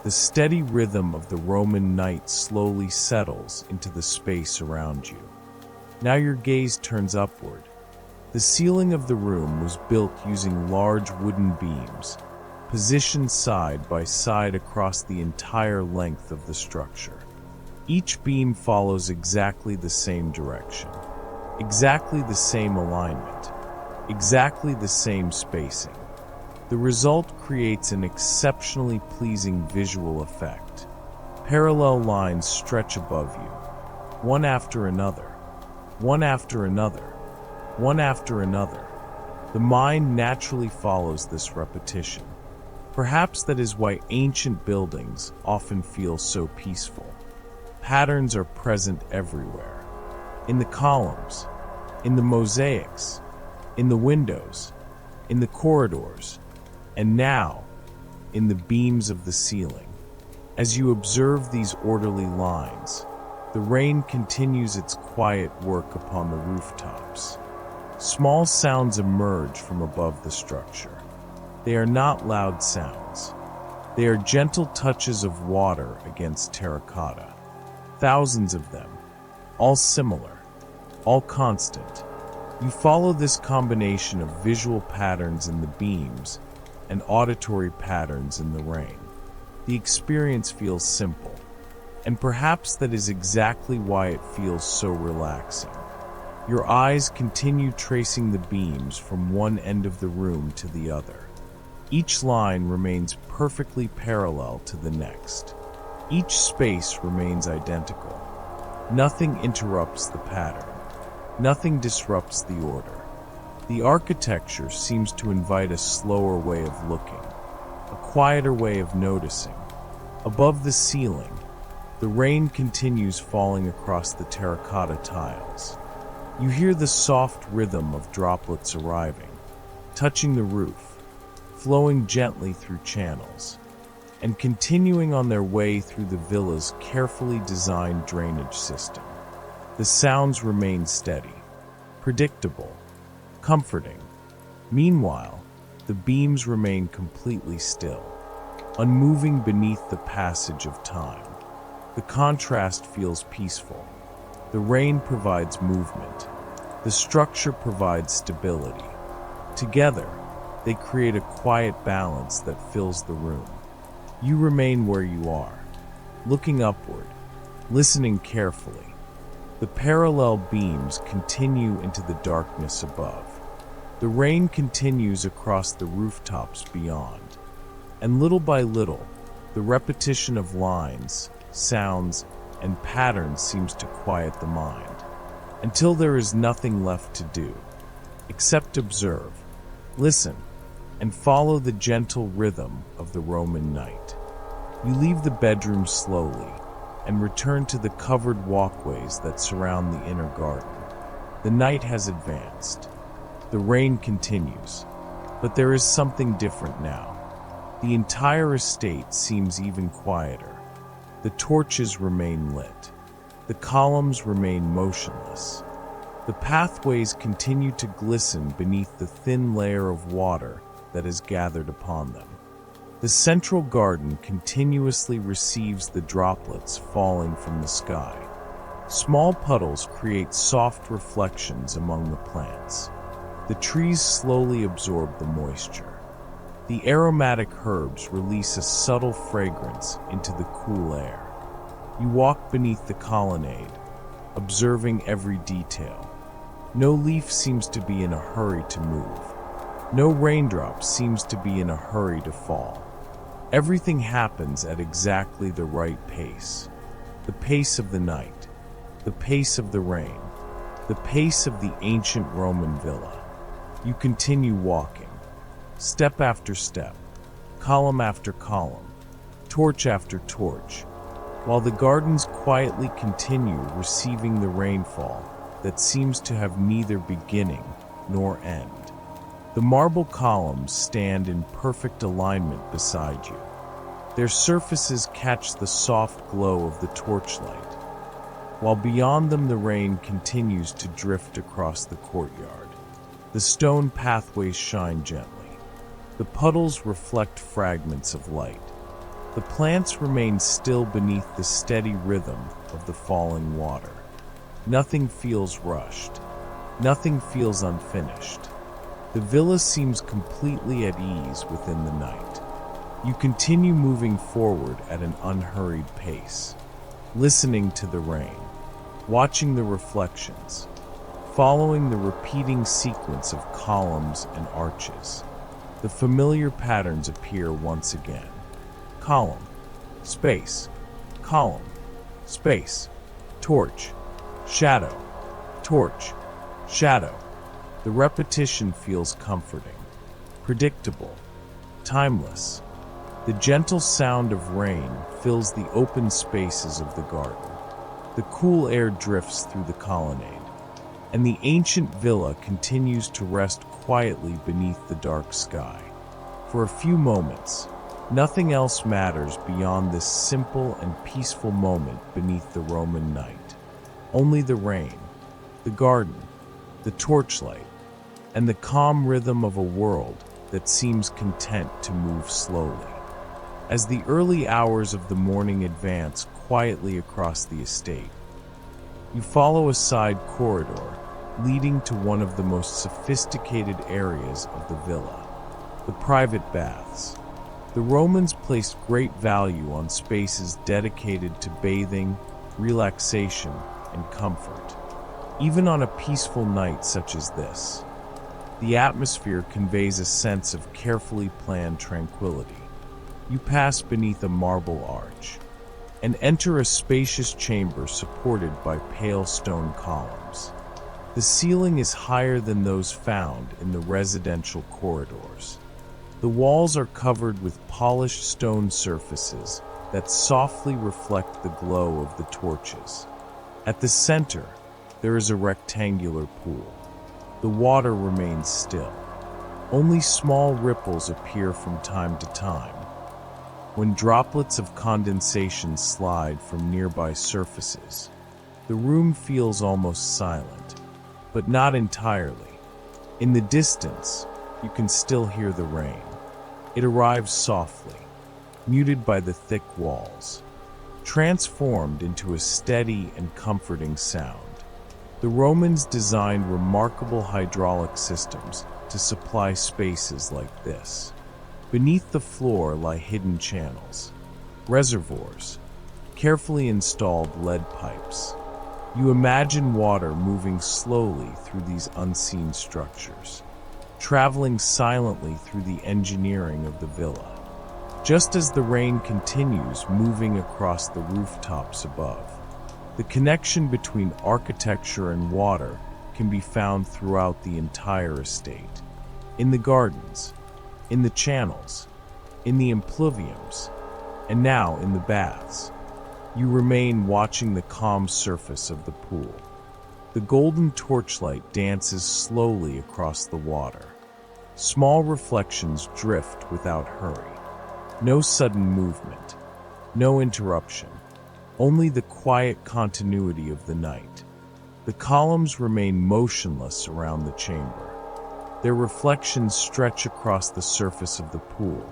the steady rhythm of the Roman night slowly settles into the space around you. Now your gaze turns upward. The ceiling of the room was built using large wooden beams, positioned side by side across the entire length of the structure. Each beam follows exactly the same direction, exactly the same alignment, exactly the same spacing. The result creates an exceptionally pleasing visual effect. Parallel lines stretch above you, one after another, one after another, one after another. The mind naturally follows this repetition. Perhaps that is why ancient buildings often feel so peaceful. Patterns are present everywhere. In the columns, in the mosaics, in the windows, in the corridors, and now, in the beams of the ceiling. As you observe these orderly lines, the rain continues its quiet work upon the rooftops. Small sounds emerge from above the structure. They are not loud sounds. They are gentle touches of water against terracotta. Thousands of them, all similar, all constant. You follow this combination of visual patterns in the beams and auditory patterns in the rain. The experience feels simple, and perhaps that is exactly why it feels so relaxing. Your eyes continue tracing the beams from one end of the room to the other. Each line remains perfectly parallel to the next. Each space remains identical. Nothing interrupts the pattern. Nothing disrupts the order. The architecture seems to invite a slower way of looking, a quieter way of noticing. Above the ceiling, the rain continues falling across the terracotta tiles. You hear the soft rhythm of droplets arriving, touching the roof, flowing gently through channels, and continuing on their way through the villa's carefully designed drainage system. The sounds remain steady, predictable, comforting. Meanwhile, the beams remain completely still, unmoving beneath the passage of time. The contrast feels peaceful. The rain provides movement. The structure provides stability. Together, they create a quiet balance that fills the room. You remain where you are, looking upward, listening carefully. The parallel beams continue into the darkness above. The rain continues across the rooftops beyond, and little by little, the repetition of lines, sounds, and patterns seems to quiet the mind, until there is nothing left to do, except observe, listen, and follow the gentle rhythm of the Roman night. You leave the bedroom slowly, and return to the covered walkways that surround the inner garden. The night has advanced. The rain continues, but there is something different now. The entire estate seems even quieter. The torches remain lit. The columns remain motionless. The pathways continue to glisten beneath the thin layer of water that has gathered upon them. The central garden continuously receives the droplets falling from the sky. Small puddles create soft reflections among the plants. The trees slowly absorb the moisture. The aromatic herbs release a subtle fragrance into the cool air. You walk beneath the colonnade, observing every detail. No leaf seems to be in a hurry to move. No raindrop seems to be in a hurry to fall. Everything happens at exactly the right pace. The pace of the night, the pace of the rain, the pace of the ancient Roman villa. You continue walking, step after step, column after column, torch after torch, while the gardens quietly continue receiving the rainfall that seems to have neither beginning nor end. The marble columns stand in perfect alignment beside you. Their surfaces catch the soft glow of the torchlight, while beyond them the rain continues to drift across the courtyard. The stone pathways shine gently. The puddles reflect fragments of light. The plants remain still beneath the steady rhythm of the falling water. Nothing feels rushed. Nothing feels unfinished. The villa seems completely at ease within the night. You continue moving forward at an unhurried pace, listening to the rain, watching the reflections, following the repeating sequence of columns and arches. The familiar patterns appear once again. Column, space, column, space, torch, shadow, torch, shadow. The repetition feels comforting, predictable, timeless. The gentle sound of rain fills the open spaces of the garden. The cool air drifts through the colonnade, and the ancient villa continues to rest quietly beneath the dark sky. For a few moments, nothing else matters beyond this simple and peaceful moment beneath the Roman night. Only the rain, the garden, the torchlight, and the calm rhythm of a world that seems content to move slowly. As the early hours of the morning advance quietly across the estate, you follow a side corridor leading to one of the most sophisticated areas of the villa, the private baths. The Romans placed great value on spaces dedicated to bathing, relaxation, and comfort. Even on a peaceful night such as this, the atmosphere conveys a sense of carefully planned tranquility. You pass beneath a marble arch and enter a spacious chamber supported by pale stone columns. The ceiling is higher than those found in the residential corridors. The walls are covered with polished stone surfaces that softly reflect the glow of the torches. At the center, there is a rectangular pool. The water remains still. Only small ripples appear from time to time, when droplets of condensation slide from nearby surfaces. The room feels almost silent, but not entirely. In the distance, you can still hear the rain. It arrives softly, muted by the thick walls, transformed into a steady and comforting sound. The Romans designed remarkable hydraulic systems to supply spaces like this. Beneath the floor lie hidden channels, reservoirs, carefully installed lead pipes. You imagine water moving slowly through these unseen structures, traveling silently through the engineering of the villa. Just as the rain continues moving across the rooftops above, the connection between architecture and water can be found throughout the entire estate. In the gardens, in the channels, in the impluviums, and now in the baths, you remain watching the calm surface of the pool. The golden torchlight dances slowly across the water. Small reflections drift without hurry. No sudden movement, no interruption, only the quiet continuity of the night. The columns remain motionless around the chamber. Their reflections stretch across the surface of the pool,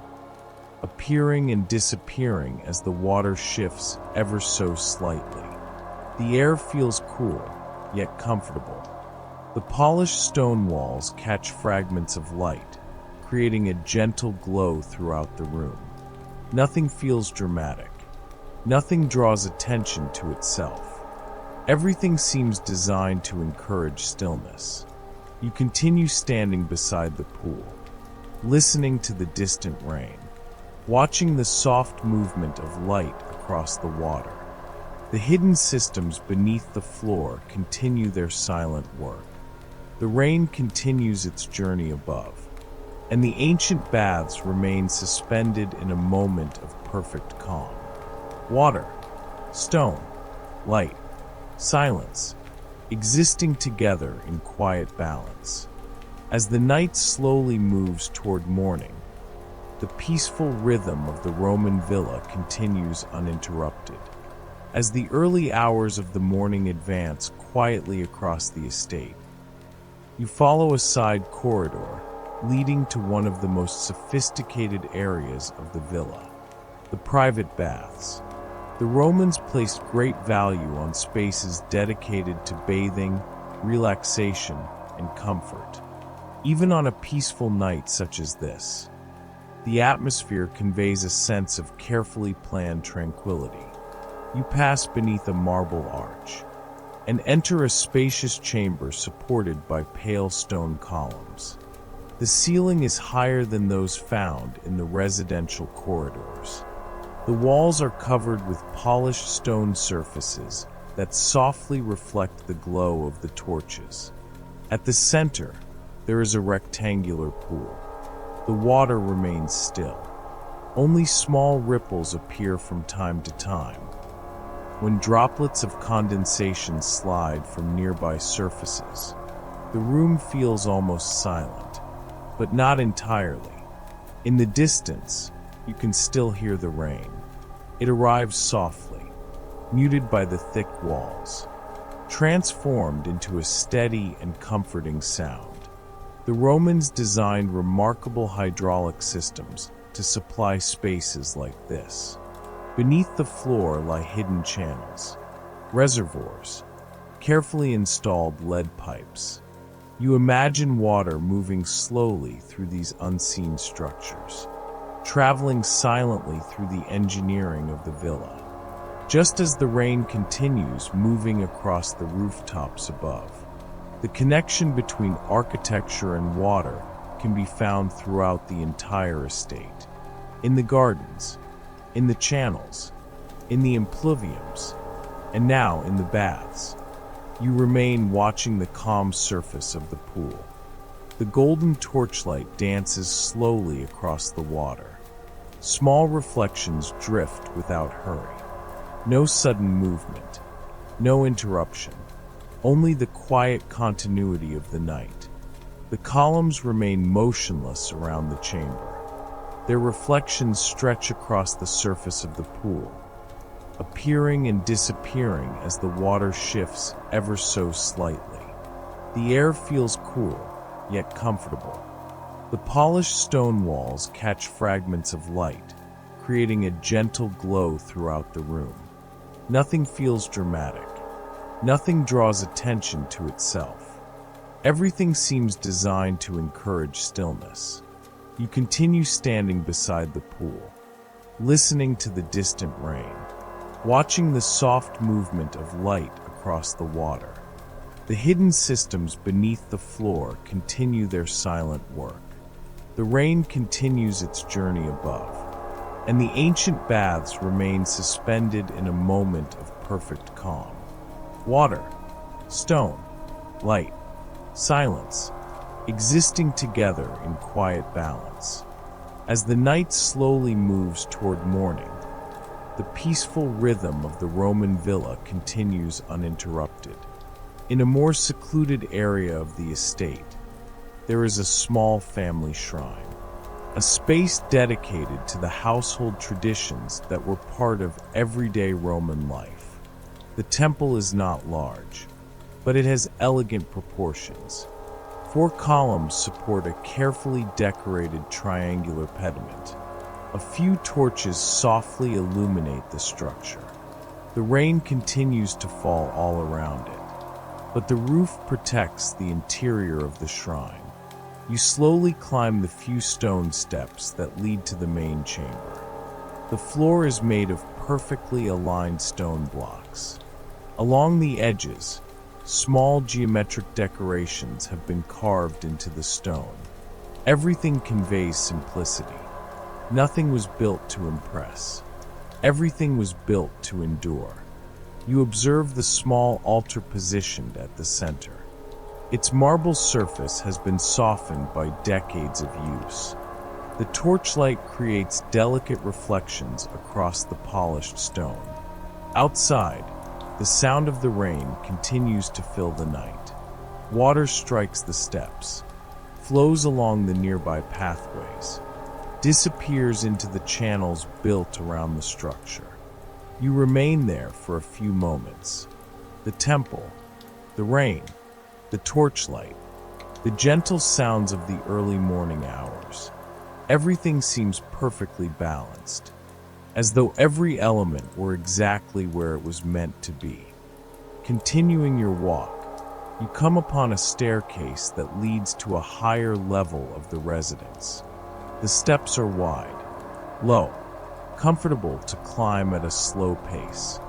appearing and disappearing as the water shifts ever so slightly. The air feels cool, yet comfortable. The polished stone walls catch fragments of light, creating a gentle glow throughout the room. Nothing feels dramatic. Nothing draws attention to itself. Everything seems designed to encourage stillness. You continue standing beside the pool, listening to the distant rain, watching the soft movement of light across the water. The hidden systems beneath the floor continue their silent work. The rain continues its journey above, and the ancient baths remain suspended in a moment of perfect calm. Water, stone, light, silence, existing together in quiet balance. As the night slowly moves toward morning, the peaceful rhythm of the Roman villa continues uninterrupted. As the early hours of the morning advance quietly across the estate, you follow a side corridor leading to one of the most sophisticated areas of the villa, the private baths. The Romans placed great value on spaces dedicated to bathing, relaxation, and comfort. Even on a peaceful night such as this, the atmosphere conveys a sense of carefully planned tranquility. You pass beneath a marble arch and enter a spacious chamber supported by pale stone columns. The ceiling is higher than those found in the residential corridors. The walls are covered with polished stone surfaces that softly reflect the glow of the torches. At the center, there is a rectangular pool. The water remains still. Only small ripples appear from time to time, when droplets of condensation slide from nearby surfaces. The room feels almost silent, but not entirely. In the distance, you can still hear the rain. It arrives softly, muted by the thick walls, transformed into a steady and comforting sound. The Romans designed remarkable hydraulic systems to supply spaces like this. Beneath the floor lie hidden channels, reservoirs, carefully installed lead pipes. You imagine water moving slowly through these unseen structures, traveling silently through the engineering of the villa. Just as the rain continues moving across the rooftops above, the connection between architecture and water can be found throughout the entire estate. In the gardens, in the channels, in the impluviums, and now in the baths, you remain watching the calm surface of the pool. The golden torchlight dances slowly across the water. Small reflections drift without hurry. No sudden movement, no interruption, only the quiet continuity of the night. The columns remain motionless around the chamber. Their reflections stretch across the surface of the pool, appearing and disappearing as the water shifts ever so slightly. The air feels cool, yet comfortable. The polished stone walls catch fragments of light, creating a gentle glow throughout the room. Nothing feels dramatic. Nothing draws attention to itself. Everything seems designed to encourage stillness. You continue standing beside the pool, listening to the distant rain, watching the soft movement of light across the water. The hidden systems beneath the floor continue their silent work. The rain continues its journey above, and the ancient baths remain suspended in a moment of perfect calm. Water, stone, light, silence, existing together in quiet balance. As the night slowly moves toward morning, the peaceful rhythm of the Roman villa continues uninterrupted. In a more secluded area of the estate, there is a small family shrine, a space dedicated to the household traditions that were part of everyday Roman life. The temple is not large, but it has elegant proportions. 4 columns support a carefully decorated triangular pediment. A few torches softly illuminate the structure. The rain continues to fall all around it, but the roof protects the interior of the shrine. You slowly climb the few stone steps that lead to the main chamber. The floor is made of perfectly aligned stone blocks. Along the edges, small geometric decorations have been carved into the stone. Everything conveys simplicity. Nothing was built to impress. Everything was built to endure. You observe the small altar positioned at the center. Its marble surface has been softened by decades of use. The torchlight creates delicate reflections across the polished stone. Outside, the sound of the rain continues to fill the night. Water strikes the steps, flows along the nearby pathways, disappears into the channels built around the structure. You remain there for a few moments. The temple, the rain, the torchlight, the gentle sounds of the early morning hours. Everything seems perfectly balanced, as though every element were exactly where it was meant to be. Continuing your walk, you come upon a staircase that leads to a higher level of the residence. The steps are wide, low, comfortable to climb at a slow pace.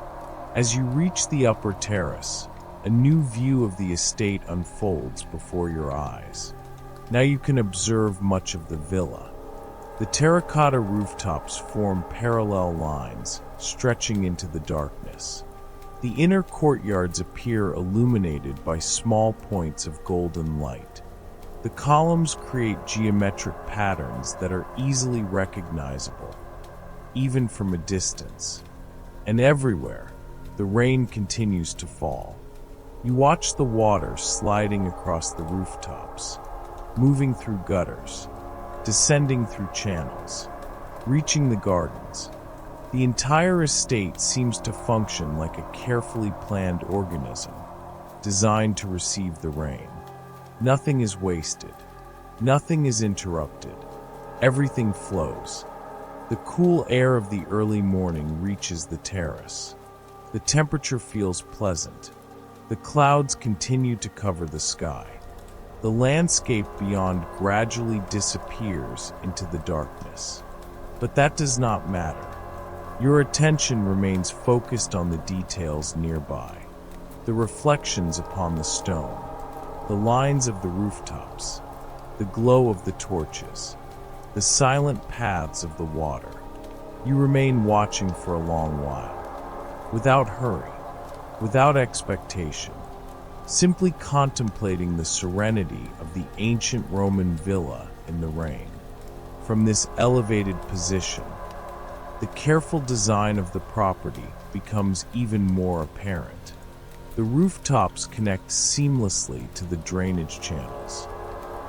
As you reach the upper terrace, a new view of the estate unfolds before your eyes. Now you can observe much of the villa. The terracotta rooftops form parallel lines, stretching into the darkness. The inner courtyards appear illuminated by small points of golden light. The columns create geometric patterns that are easily recognizable, even from a distance. And everywhere, the rain continues to fall. You watch the water sliding across the rooftops, moving through gutters, descending through channels, reaching the gardens. The entire estate seems to function like a carefully planned organism, designed to receive the rain. Nothing is wasted. Nothing is interrupted. Everything flows. The cool air of the early morning reaches the terrace. The temperature feels pleasant. The clouds continue to cover the sky. The landscape beyond gradually disappears into the darkness. But that does not matter. Your attention remains focused on the details nearby. The reflections upon the stone, the lines of the rooftops, the glow of the torches, the silent paths of the water. You remain watching for a long while, without hurry, without expectation, simply contemplating the serenity of the ancient Roman villa in the rain. From this elevated position, the careful design of the property becomes even more apparent. The rooftops connect seamlessly to the drainage channels.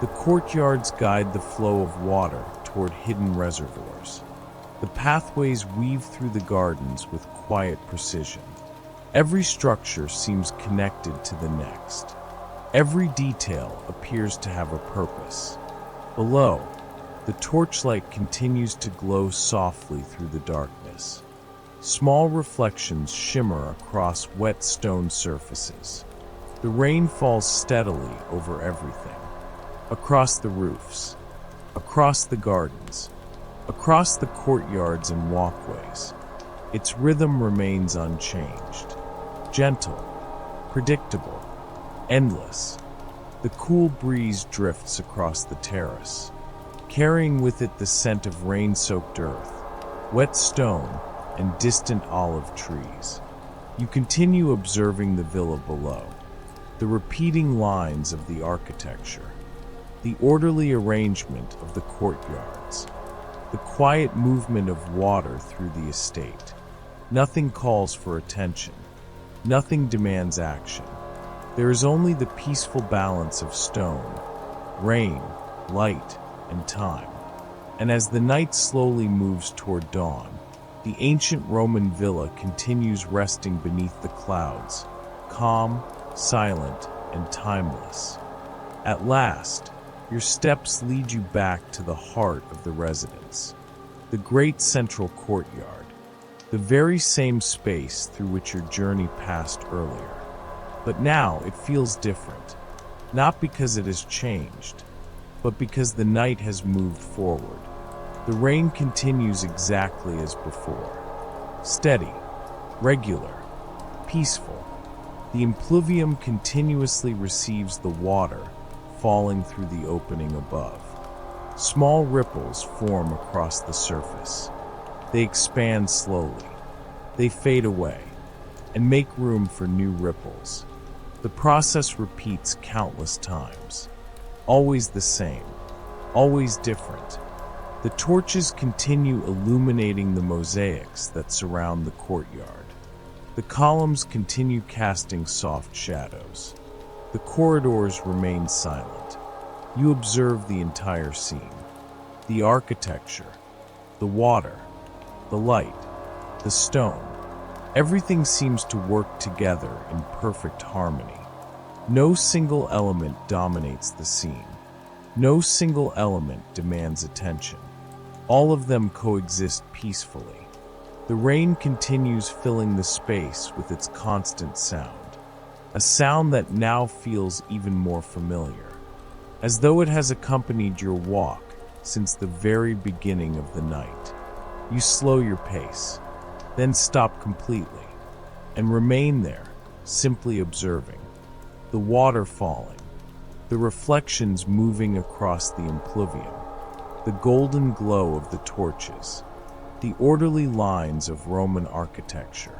The courtyards guide the flow of water toward hidden reservoirs. The pathways weave through the gardens with quiet precision. Every structure seems connected to the next. Every detail appears to have a purpose. Below, the torchlight continues to glow softly through the darkness. Small reflections shimmer across wet stone surfaces. The rain falls steadily over everything. Across the roofs, across the gardens, across the courtyards and walkways. Its rhythm remains unchanged. Gentle, predictable, endless. The cool breeze drifts across the terrace, carrying with it the scent of rain-soaked earth, wet stone, and distant olive trees. You continue observing the villa below, the repeating lines of the architecture, the orderly arrangement of the courtyards, the quiet movement of water through the estate. Nothing calls for attention. Nothing demands action. There is only the peaceful balance of stone, rain, light, and time. And as the night slowly moves toward dawn, the ancient Roman villa continues resting beneath the clouds, calm, silent, and timeless. At last, your steps lead you back to the heart of the residence, the great central courtyard, the very same space through which your journey passed earlier. But now it feels different, not because it has changed, but because the night has moved forward. The rain continues exactly as before, steady, regular, peaceful. The impluvium continuously receives the water falling through the opening above. Small ripples form across the surface. They expand slowly. They fade away and make room for new ripples. The process repeats countless times. Always the same, always different. The torches continue illuminating the mosaics that surround the courtyard. The columns continue casting soft shadows. The corridors remain silent. You observe the entire scene. The architecture, the water, the light, the stone. Everything seems to work together in perfect harmony. No single element dominates the scene. No single element demands attention. All of them coexist peacefully. The rain continues filling the space with its constant sound, a sound that now feels even more familiar, as though it has accompanied your walk since the very beginning of the night. You slow your pace, then stop completely, and remain there, simply observing. The water falling, the reflections moving across the impluvium, the golden glow of the torches, the orderly lines of Roman architecture,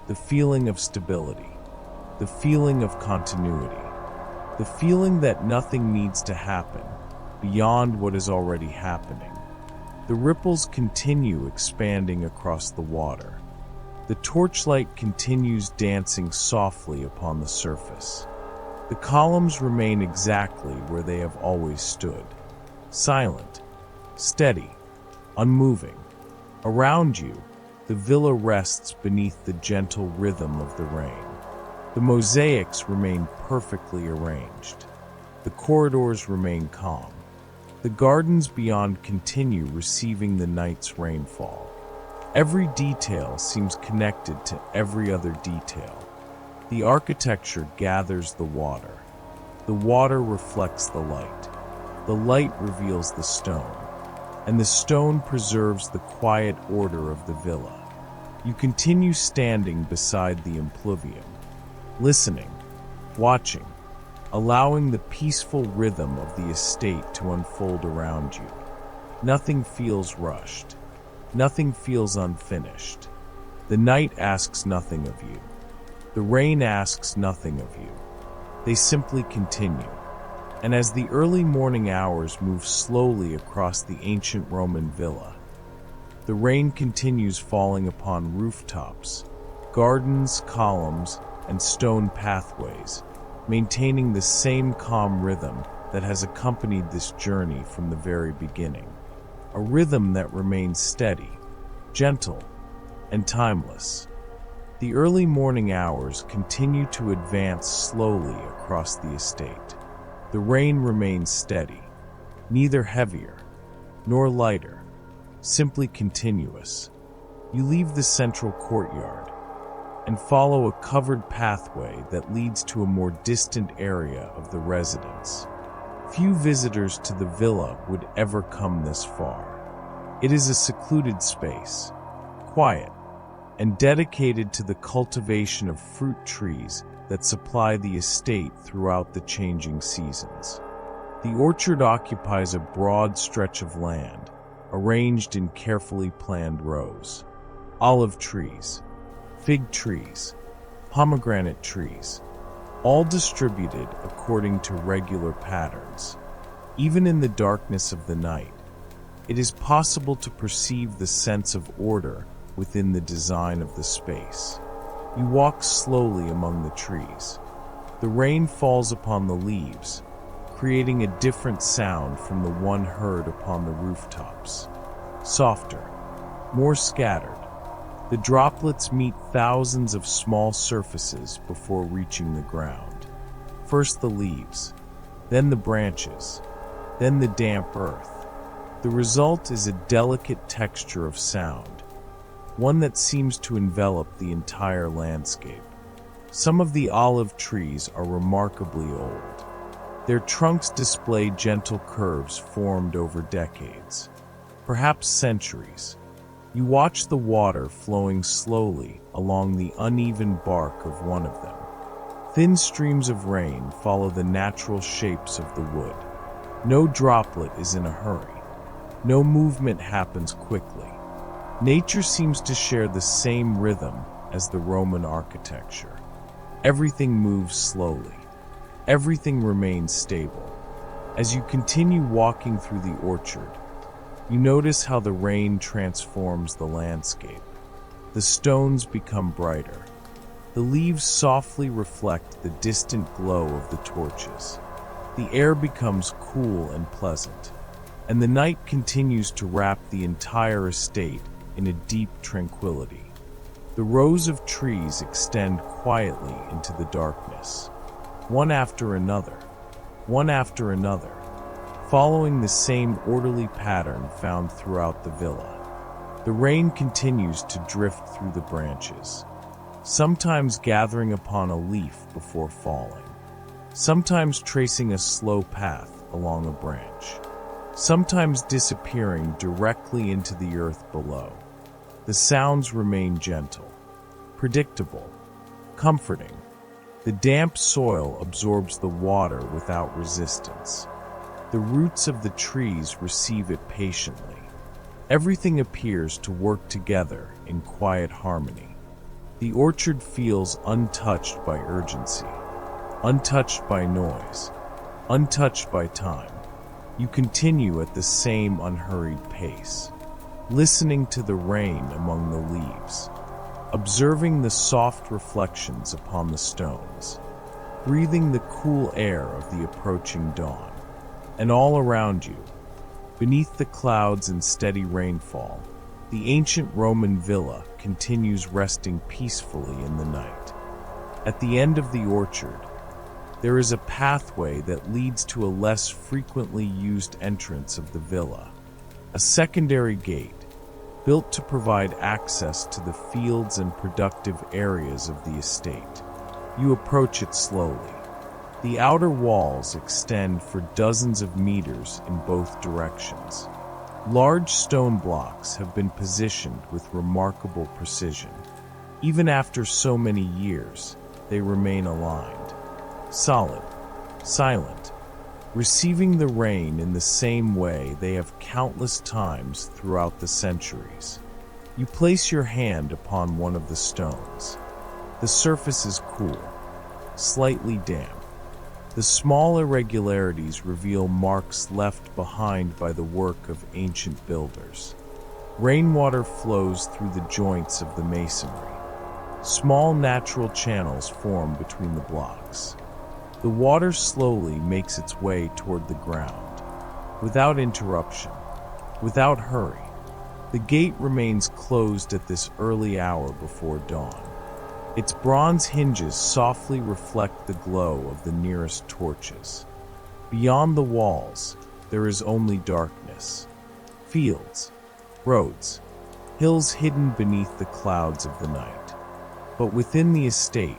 the feeling of stability, the feeling of continuity, the feeling that nothing needs to happen beyond what is already happening. The ripples continue expanding across the water. The torchlight continues dancing softly upon the surface. The columns remain exactly where they have always stood, silent, steady, unmoving. Around you, the villa rests beneath the gentle rhythm of the rain. The mosaics remain perfectly arranged. The corridors remain calm. The gardens beyond continue receiving the night's rainfall. Every detail seems connected to every other detail. The architecture gathers the water. The water reflects the light. The light reveals the stone, and the stone preserves the quiet order of the villa. You continue standing beside the impluvium, listening, watching, allowing the peaceful rhythm of the estate to unfold around you. Nothing feels rushed. Nothing feels unfinished. The night asks nothing of you. The rain asks nothing of you. They simply continue. And as the early morning hours move slowly across the ancient Roman villa, the rain continues falling upon rooftops, gardens, columns, and stone pathways, maintaining the same calm rhythm that has accompanied this journey from the very beginning. A rhythm that remains steady, gentle, and timeless. The early morning hours continue to advance slowly across the estate. The rain remains steady, neither heavier nor lighter, simply continuous. You leave the central courtyard and follow a covered pathway that leads to a more distant area of the residence. Few visitors to the villa would ever come this far. It is a secluded space, quiet, and dedicated to the cultivation of fruit trees that supply the estate throughout the changing seasons. The orchard occupies a broad stretch of land, arranged in carefully planned rows. Olive trees, fig trees, pomegranate trees, all distributed according to regular patterns. Even in the darkness of the night, it is possible to perceive the sense of order within the design of the space. You walk slowly among the trees. The rain falls upon the leaves, creating a different sound from the one heard upon the rooftops. Softer, more scattered, the droplets meet thousands of small surfaces before reaching the ground. First the leaves, then the branches, then the damp earth. The result is a delicate texture of sound, one that seems to envelop the entire landscape. Some of the olive trees are remarkably old. Their trunks display gentle curves formed over decades, perhaps centuries. You watch the water flowing slowly along the uneven bark of one of them. Thin streams of rain follow the natural shapes of the wood. No droplet is in a hurry. No movement happens quickly. Nature seems to share the same rhythm as the Roman architecture. Everything moves slowly. Everything remains stable. As you continue walking through the orchard, you notice how the rain transforms the landscape. The stones become brighter. The leaves softly reflect the distant glow of the torches. The air becomes cool and pleasant, and the night continues to wrap the entire estate in a deep tranquility. The rows of trees extend quietly into the darkness, one after another, following the same orderly pattern found throughout the villa. The rain continues to drift through the branches, sometimes gathering upon a leaf before falling, sometimes tracing a slow path along a branch, sometimes disappearing directly into the earth below. The sounds remain gentle, predictable, comforting. The damp soil absorbs the water without resistance. The roots of the trees receive it patiently. Everything appears to work together in quiet harmony. The orchard feels untouched by urgency, untouched by noise, untouched by time. You continue at the same unhurried pace, listening to the rain among the leaves, observing the soft reflections upon the stones, breathing the cool air of the approaching dawn. And all around you, beneath the clouds and steady rainfall, the ancient Roman villa continues resting peacefully in the night. At the end of the orchard, there is a pathway that leads to a less frequently used entrance of the villa, a secondary gate built to provide access to the fields and productive areas of the estate. You approach it slowly. The outer walls extend for dozens of meters in both directions. Large stone blocks have been positioned with remarkable precision. Even after so many years, they remain aligned, solid, silent, receiving the rain in the same way they have countless times throughout the centuries. You place your hand upon one of the stones. The surface is cool, slightly damp. The small irregularities reveal marks left behind by the work of ancient builders. Rainwater flows through the joints of the masonry. Small natural channels form between the blocks. The water slowly makes its way toward the ground, without interruption, without hurry. The gate remains closed at this early hour before dawn. Its bronze hinges softly reflect the glow of the nearest torches. Beyond the walls, there is only darkness. Fields, roads, hills hidden beneath the clouds of the night. But within the estate,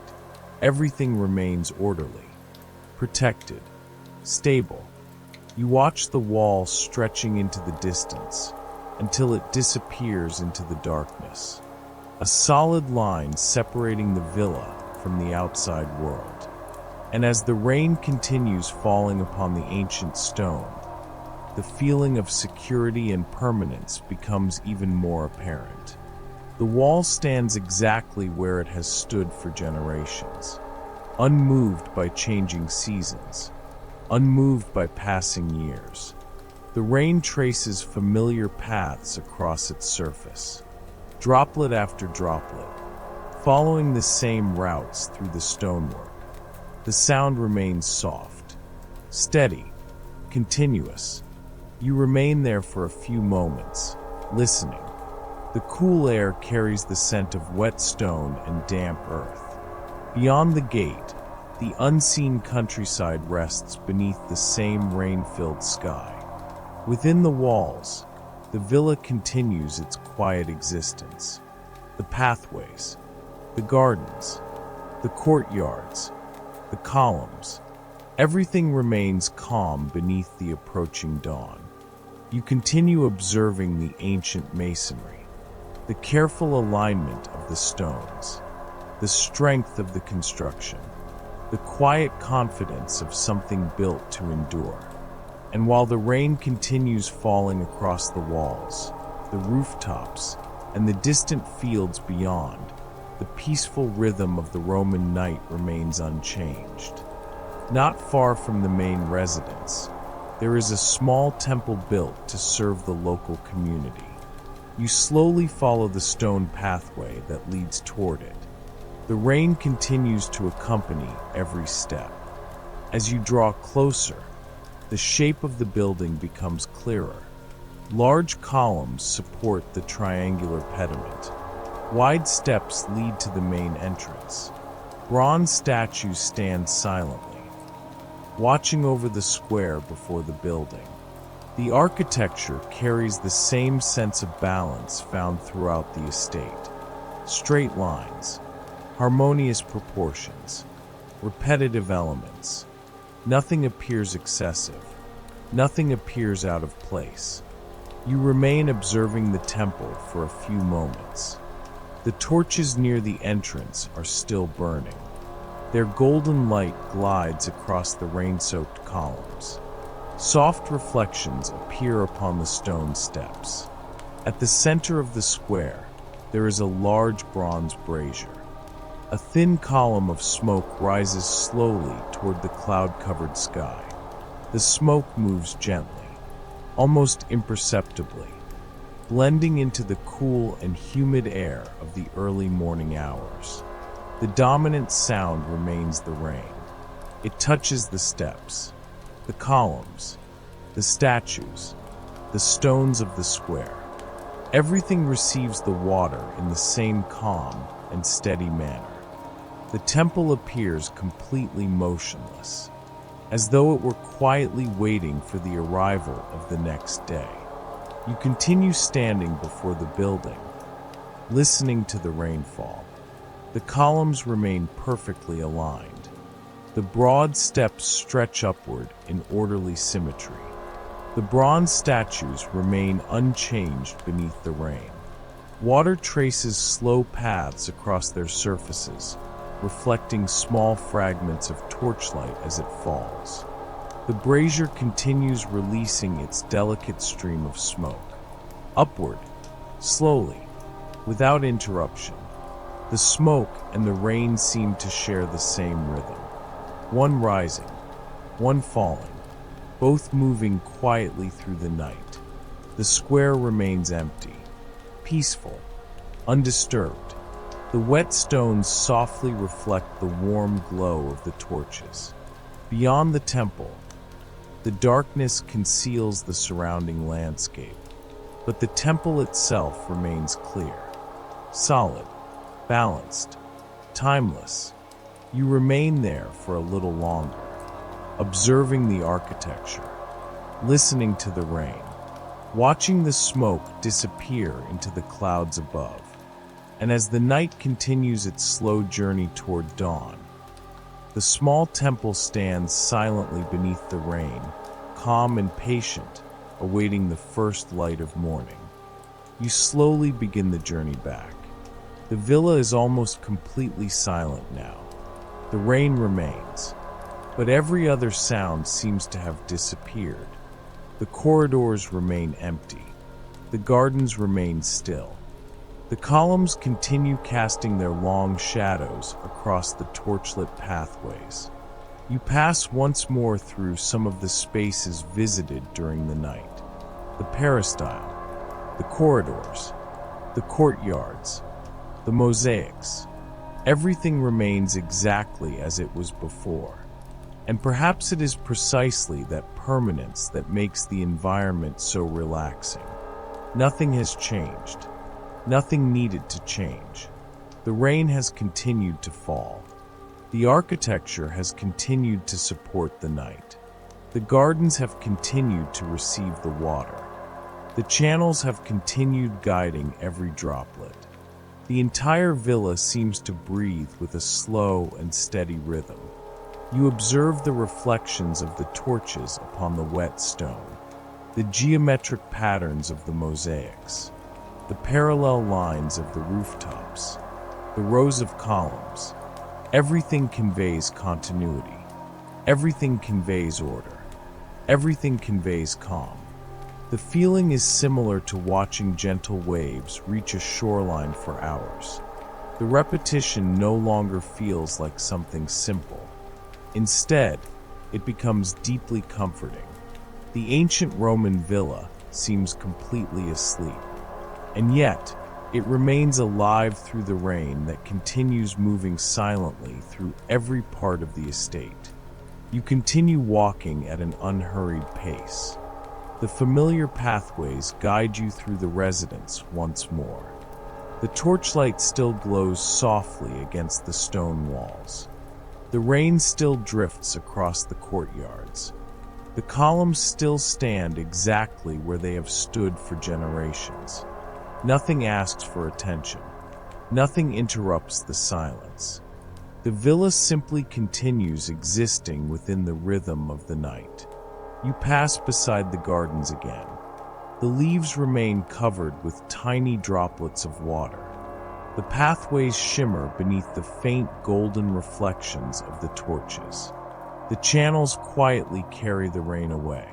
everything remains orderly, protected, stable. You watch the wall stretching into the distance until it disappears into the darkness. A solid line separating the villa from the outside world. And as the rain continues falling upon the ancient stone, the feeling of security and permanence becomes even more apparent. The wall stands exactly where it has stood for generations, unmoved by changing seasons, unmoved by passing years. The rain traces familiar paths across its surface, droplet after droplet, following the same routes through the stonework. The sound remains soft, steady, continuous. You remain there for a few moments, listening. The cool air carries the scent of wet stone and damp earth. Beyond the gate, the unseen countryside rests beneath the same rain-filled sky. Within the walls, the villa continues its quiet existence. The pathways, the gardens, the courtyards, the columns, everything remains calm beneath the approaching dawn. You continue observing the ancient masonry, the careful alignment of the stones, the strength of the construction, the quiet confidence of something built to endure. And while the rain continues falling across the walls, the rooftops, and the distant fields beyond, the peaceful rhythm of the Roman night remains unchanged. Not far from the main residence, there is a small temple built to serve the local community. You slowly follow the stone pathway that leads toward it. The rain continues to accompany every step. As you draw closer, the shape of the building becomes clearer. Large columns support the triangular pediment. Wide steps lead to the main entrance. Bronze statues stand silently, watching over the square before the building. The architecture carries the same sense of balance found throughout the estate. Straight lines, harmonious proportions, repetitive elements. Nothing appears excessive. Nothing appears out of place. You remain observing the temple for a few moments. The torches near the entrance are still burning. Their golden light glides across the rain-soaked columns. Soft reflections appear upon the stone steps. At the center of the square, there is a large bronze brazier. A thin column of smoke rises slowly toward the cloud-covered sky. The smoke moves gently, almost imperceptibly, blending into the cool and humid air of the early morning hours. The dominant sound remains the rain. It touches the steps, the columns, the statues, the stones of the square. Everything receives the water in the same calm and steady manner. The temple appears completely motionless, as though it were quietly waiting for the arrival of the next day. You continue standing before the building, listening to the rainfall. The columns remain perfectly aligned. The broad steps stretch upward in orderly symmetry. The bronze statues remain unchanged beneath the rain. Water traces slow paths across their surfaces, reflecting small fragments of torchlight as it falls. The brazier continues releasing its delicate stream of smoke. Upward, slowly, without interruption. The smoke and the rain seem to share the same rhythm. One rising, one falling, both moving quietly through the night. The square remains empty, peaceful, undisturbed. The wet stones softly reflect the warm glow of the torches. Beyond the temple, the darkness conceals the surrounding landscape, but the temple itself remains clear, solid, balanced, timeless. You remain there for a little longer, observing the architecture, listening to the rain, watching the smoke disappear into the clouds above. And as the night continues its slow journey toward dawn, the small temple stands silently beneath the rain, calm and patient, awaiting the first light of morning. You slowly begin the journey back. The villa is almost completely silent now. The rain remains, but every other sound seems to have disappeared. The corridors remain empty. The gardens remain still. The columns continue casting their long shadows across the torchlit pathways. You pass once more through some of the spaces visited during the night. The peristyle, the corridors, the courtyards, the mosaics. Everything remains exactly as it was before. And perhaps it is precisely that permanence that makes the environment so relaxing. Nothing has changed. Nothing needed to change. The rain has continued to fall. The architecture has continued to support the night. The gardens have continued to receive the water. The channels have continued guiding every droplet. The entire villa seems to breathe with a slow and steady rhythm. You observe the reflections of the torches upon the wet stone, the geometric patterns of the mosaics, the parallel lines of the rooftops, the rows of columns. Everything conveys continuity. Everything conveys order. Everything conveys calm. The feeling is similar to watching gentle waves reach a shoreline for hours. The repetition no longer feels like something simple. Instead, it becomes deeply comforting. The ancient Roman villa seems completely asleep. And yet, it remains alive through the rain that continues moving silently through every part of the estate. You continue walking at an unhurried pace. The familiar pathways guide you through the residence once more. The torchlight still glows softly against the stone walls. The rain still drifts across the courtyards. The columns still stand exactly where they have stood for generations. Nothing asks for attention. Nothing interrupts the silence. The villa simply continues existing within the rhythm of the night. You pass beside the gardens again. The leaves remain covered with tiny droplets of water. The pathways shimmer beneath the faint golden reflections of the torches. The channels quietly carry the rain away.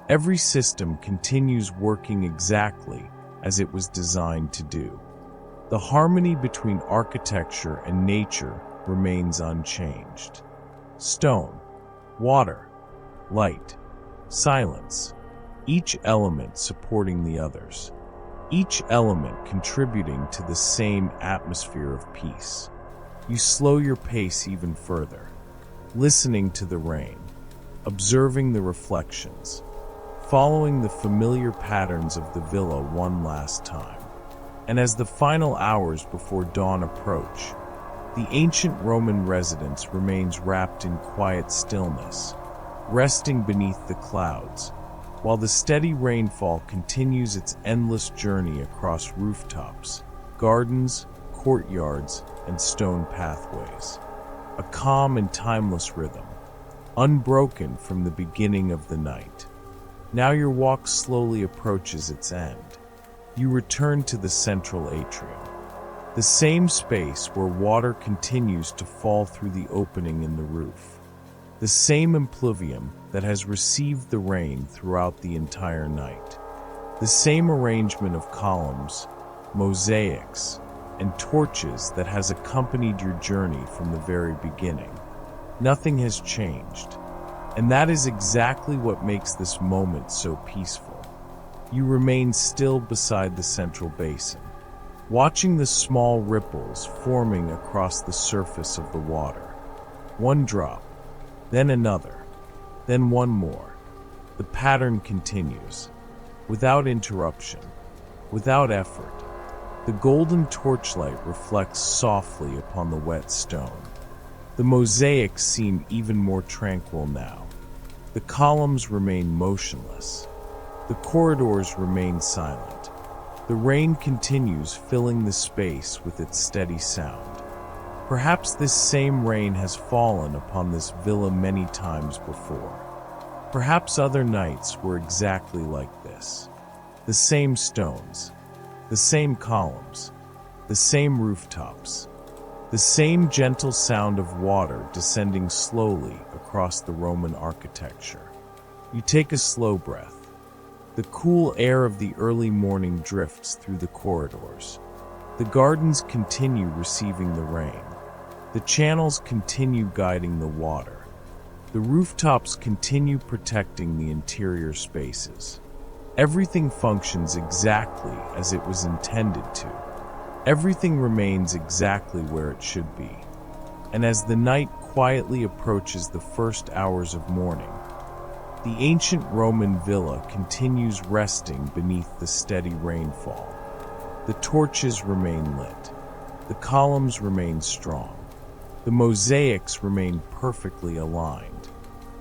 Every system continues working exactly as it was designed to do. The harmony between architecture and nature remains unchanged. Stone, water, light, silence, each element supporting the others. Each element contributing to the same atmosphere of peace. You slow your pace even further, listening to the rain, observing the reflections, following the familiar patterns of the villa one last time. And as the final hours before dawn approach, the ancient Roman residence remains wrapped in quiet stillness, resting beneath the clouds, while the steady rainfall continues its endless journey across rooftops, gardens, courtyards, and stone pathways. A calm and timeless rhythm, unbroken from the beginning of the night. Now your walk slowly approaches its end. You return to the central atrium, the same space where water continues to fall through the opening in the roof. The same impluvium that has received the rain throughout the entire night. The same arrangement of columns, mosaics, and torches that has accompanied your journey from the very beginning. Nothing has changed, and that is exactly what makes this moment so peaceful. You remain still beside the central basin, watching the small ripples forming across the surface of the water. One drop, then another, then one more. The pattern continues, without interruption, without effort. The golden torchlight reflects softly upon the wet stone. The mosaics seem even more tranquil now. The columns remain motionless. The corridors remain silent. The rain continues filling the space with its steady sound. Perhaps this same rain has fallen upon this villa many times before. Perhaps other nights were exactly like this. The same stones, the same columns, the same rooftops, the same gentle sound of water descending slowly across the Roman architecture. You take a slow breath. The cool air of the early morning drifts through the corridors. The gardens continue receiving the rain. The channels continue guiding the water. The rooftops continue protecting the interior spaces. Everything functions exactly as it was intended to. Everything remains exactly where it should be. And as the night quietly approaches the first hours of morning, the ancient Roman villa continues resting beneath the steady rainfall. The torches remain lit. The columns remain strong. The mosaics remain perfectly aligned.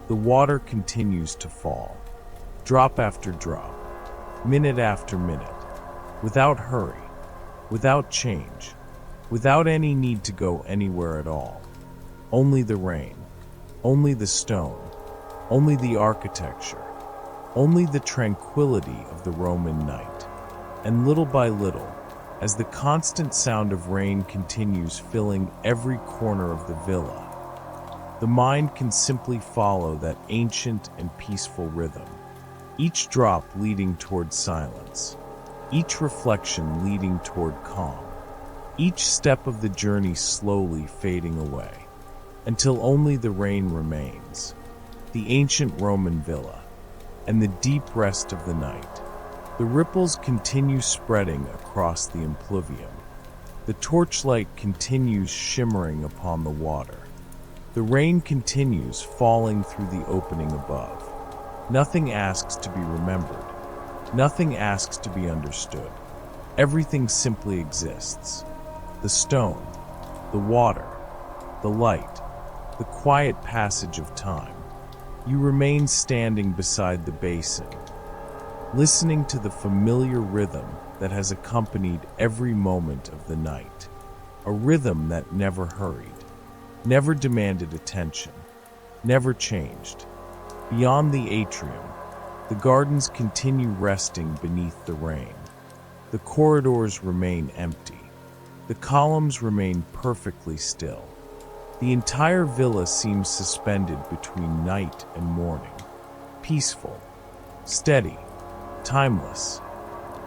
The water continues to fall, drop after drop, minute after minute, without hurry, without change, without any need to go anywhere at all. Only the rain, only the stone, only the architecture, only the tranquility of the Roman night. And little by little, as the constant sound of rain continues filling every corner of the villa, the mind can simply follow that ancient and peaceful rhythm, each drop leading toward silence, each reflection leading toward calm, each step of the journey slowly fading away, until only the rain remains, the ancient Roman villa, and the deep rest of the night. The ripples continue spreading across the impluvium. The torchlight continues shimmering upon the water. The rain continues falling through the opening above. Nothing asks to be remembered. Nothing asks to be understood. Everything simply exists. The stone, the water, the light, the quiet passage of time. You remain standing beside the basin, listening to the familiar rhythm that has accompanied every moment of the night. A rhythm that never hurried, never demanded attention, never changed. Beyond the atrium, the gardens continue resting beneath the rain. The corridors remain empty. The columns remain perfectly still. The entire villa seems suspended between night and morning, peaceful, steady, timeless.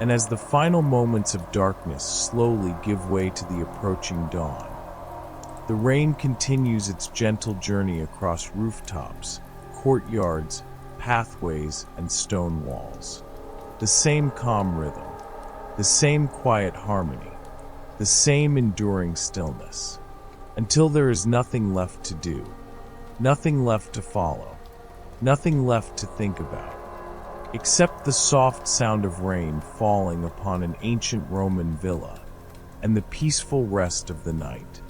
And as the final moments of darkness slowly give way to the approaching dawn, the rain continues its gentle journey across rooftops, courtyards, pathways, and stone walls. The same calm rhythm, the same quiet harmony, the same enduring stillness, until there is nothing left to do, nothing left to follow, nothing left to think about, except the soft sound of rain falling upon an ancient Roman villa and the peaceful rest of the night.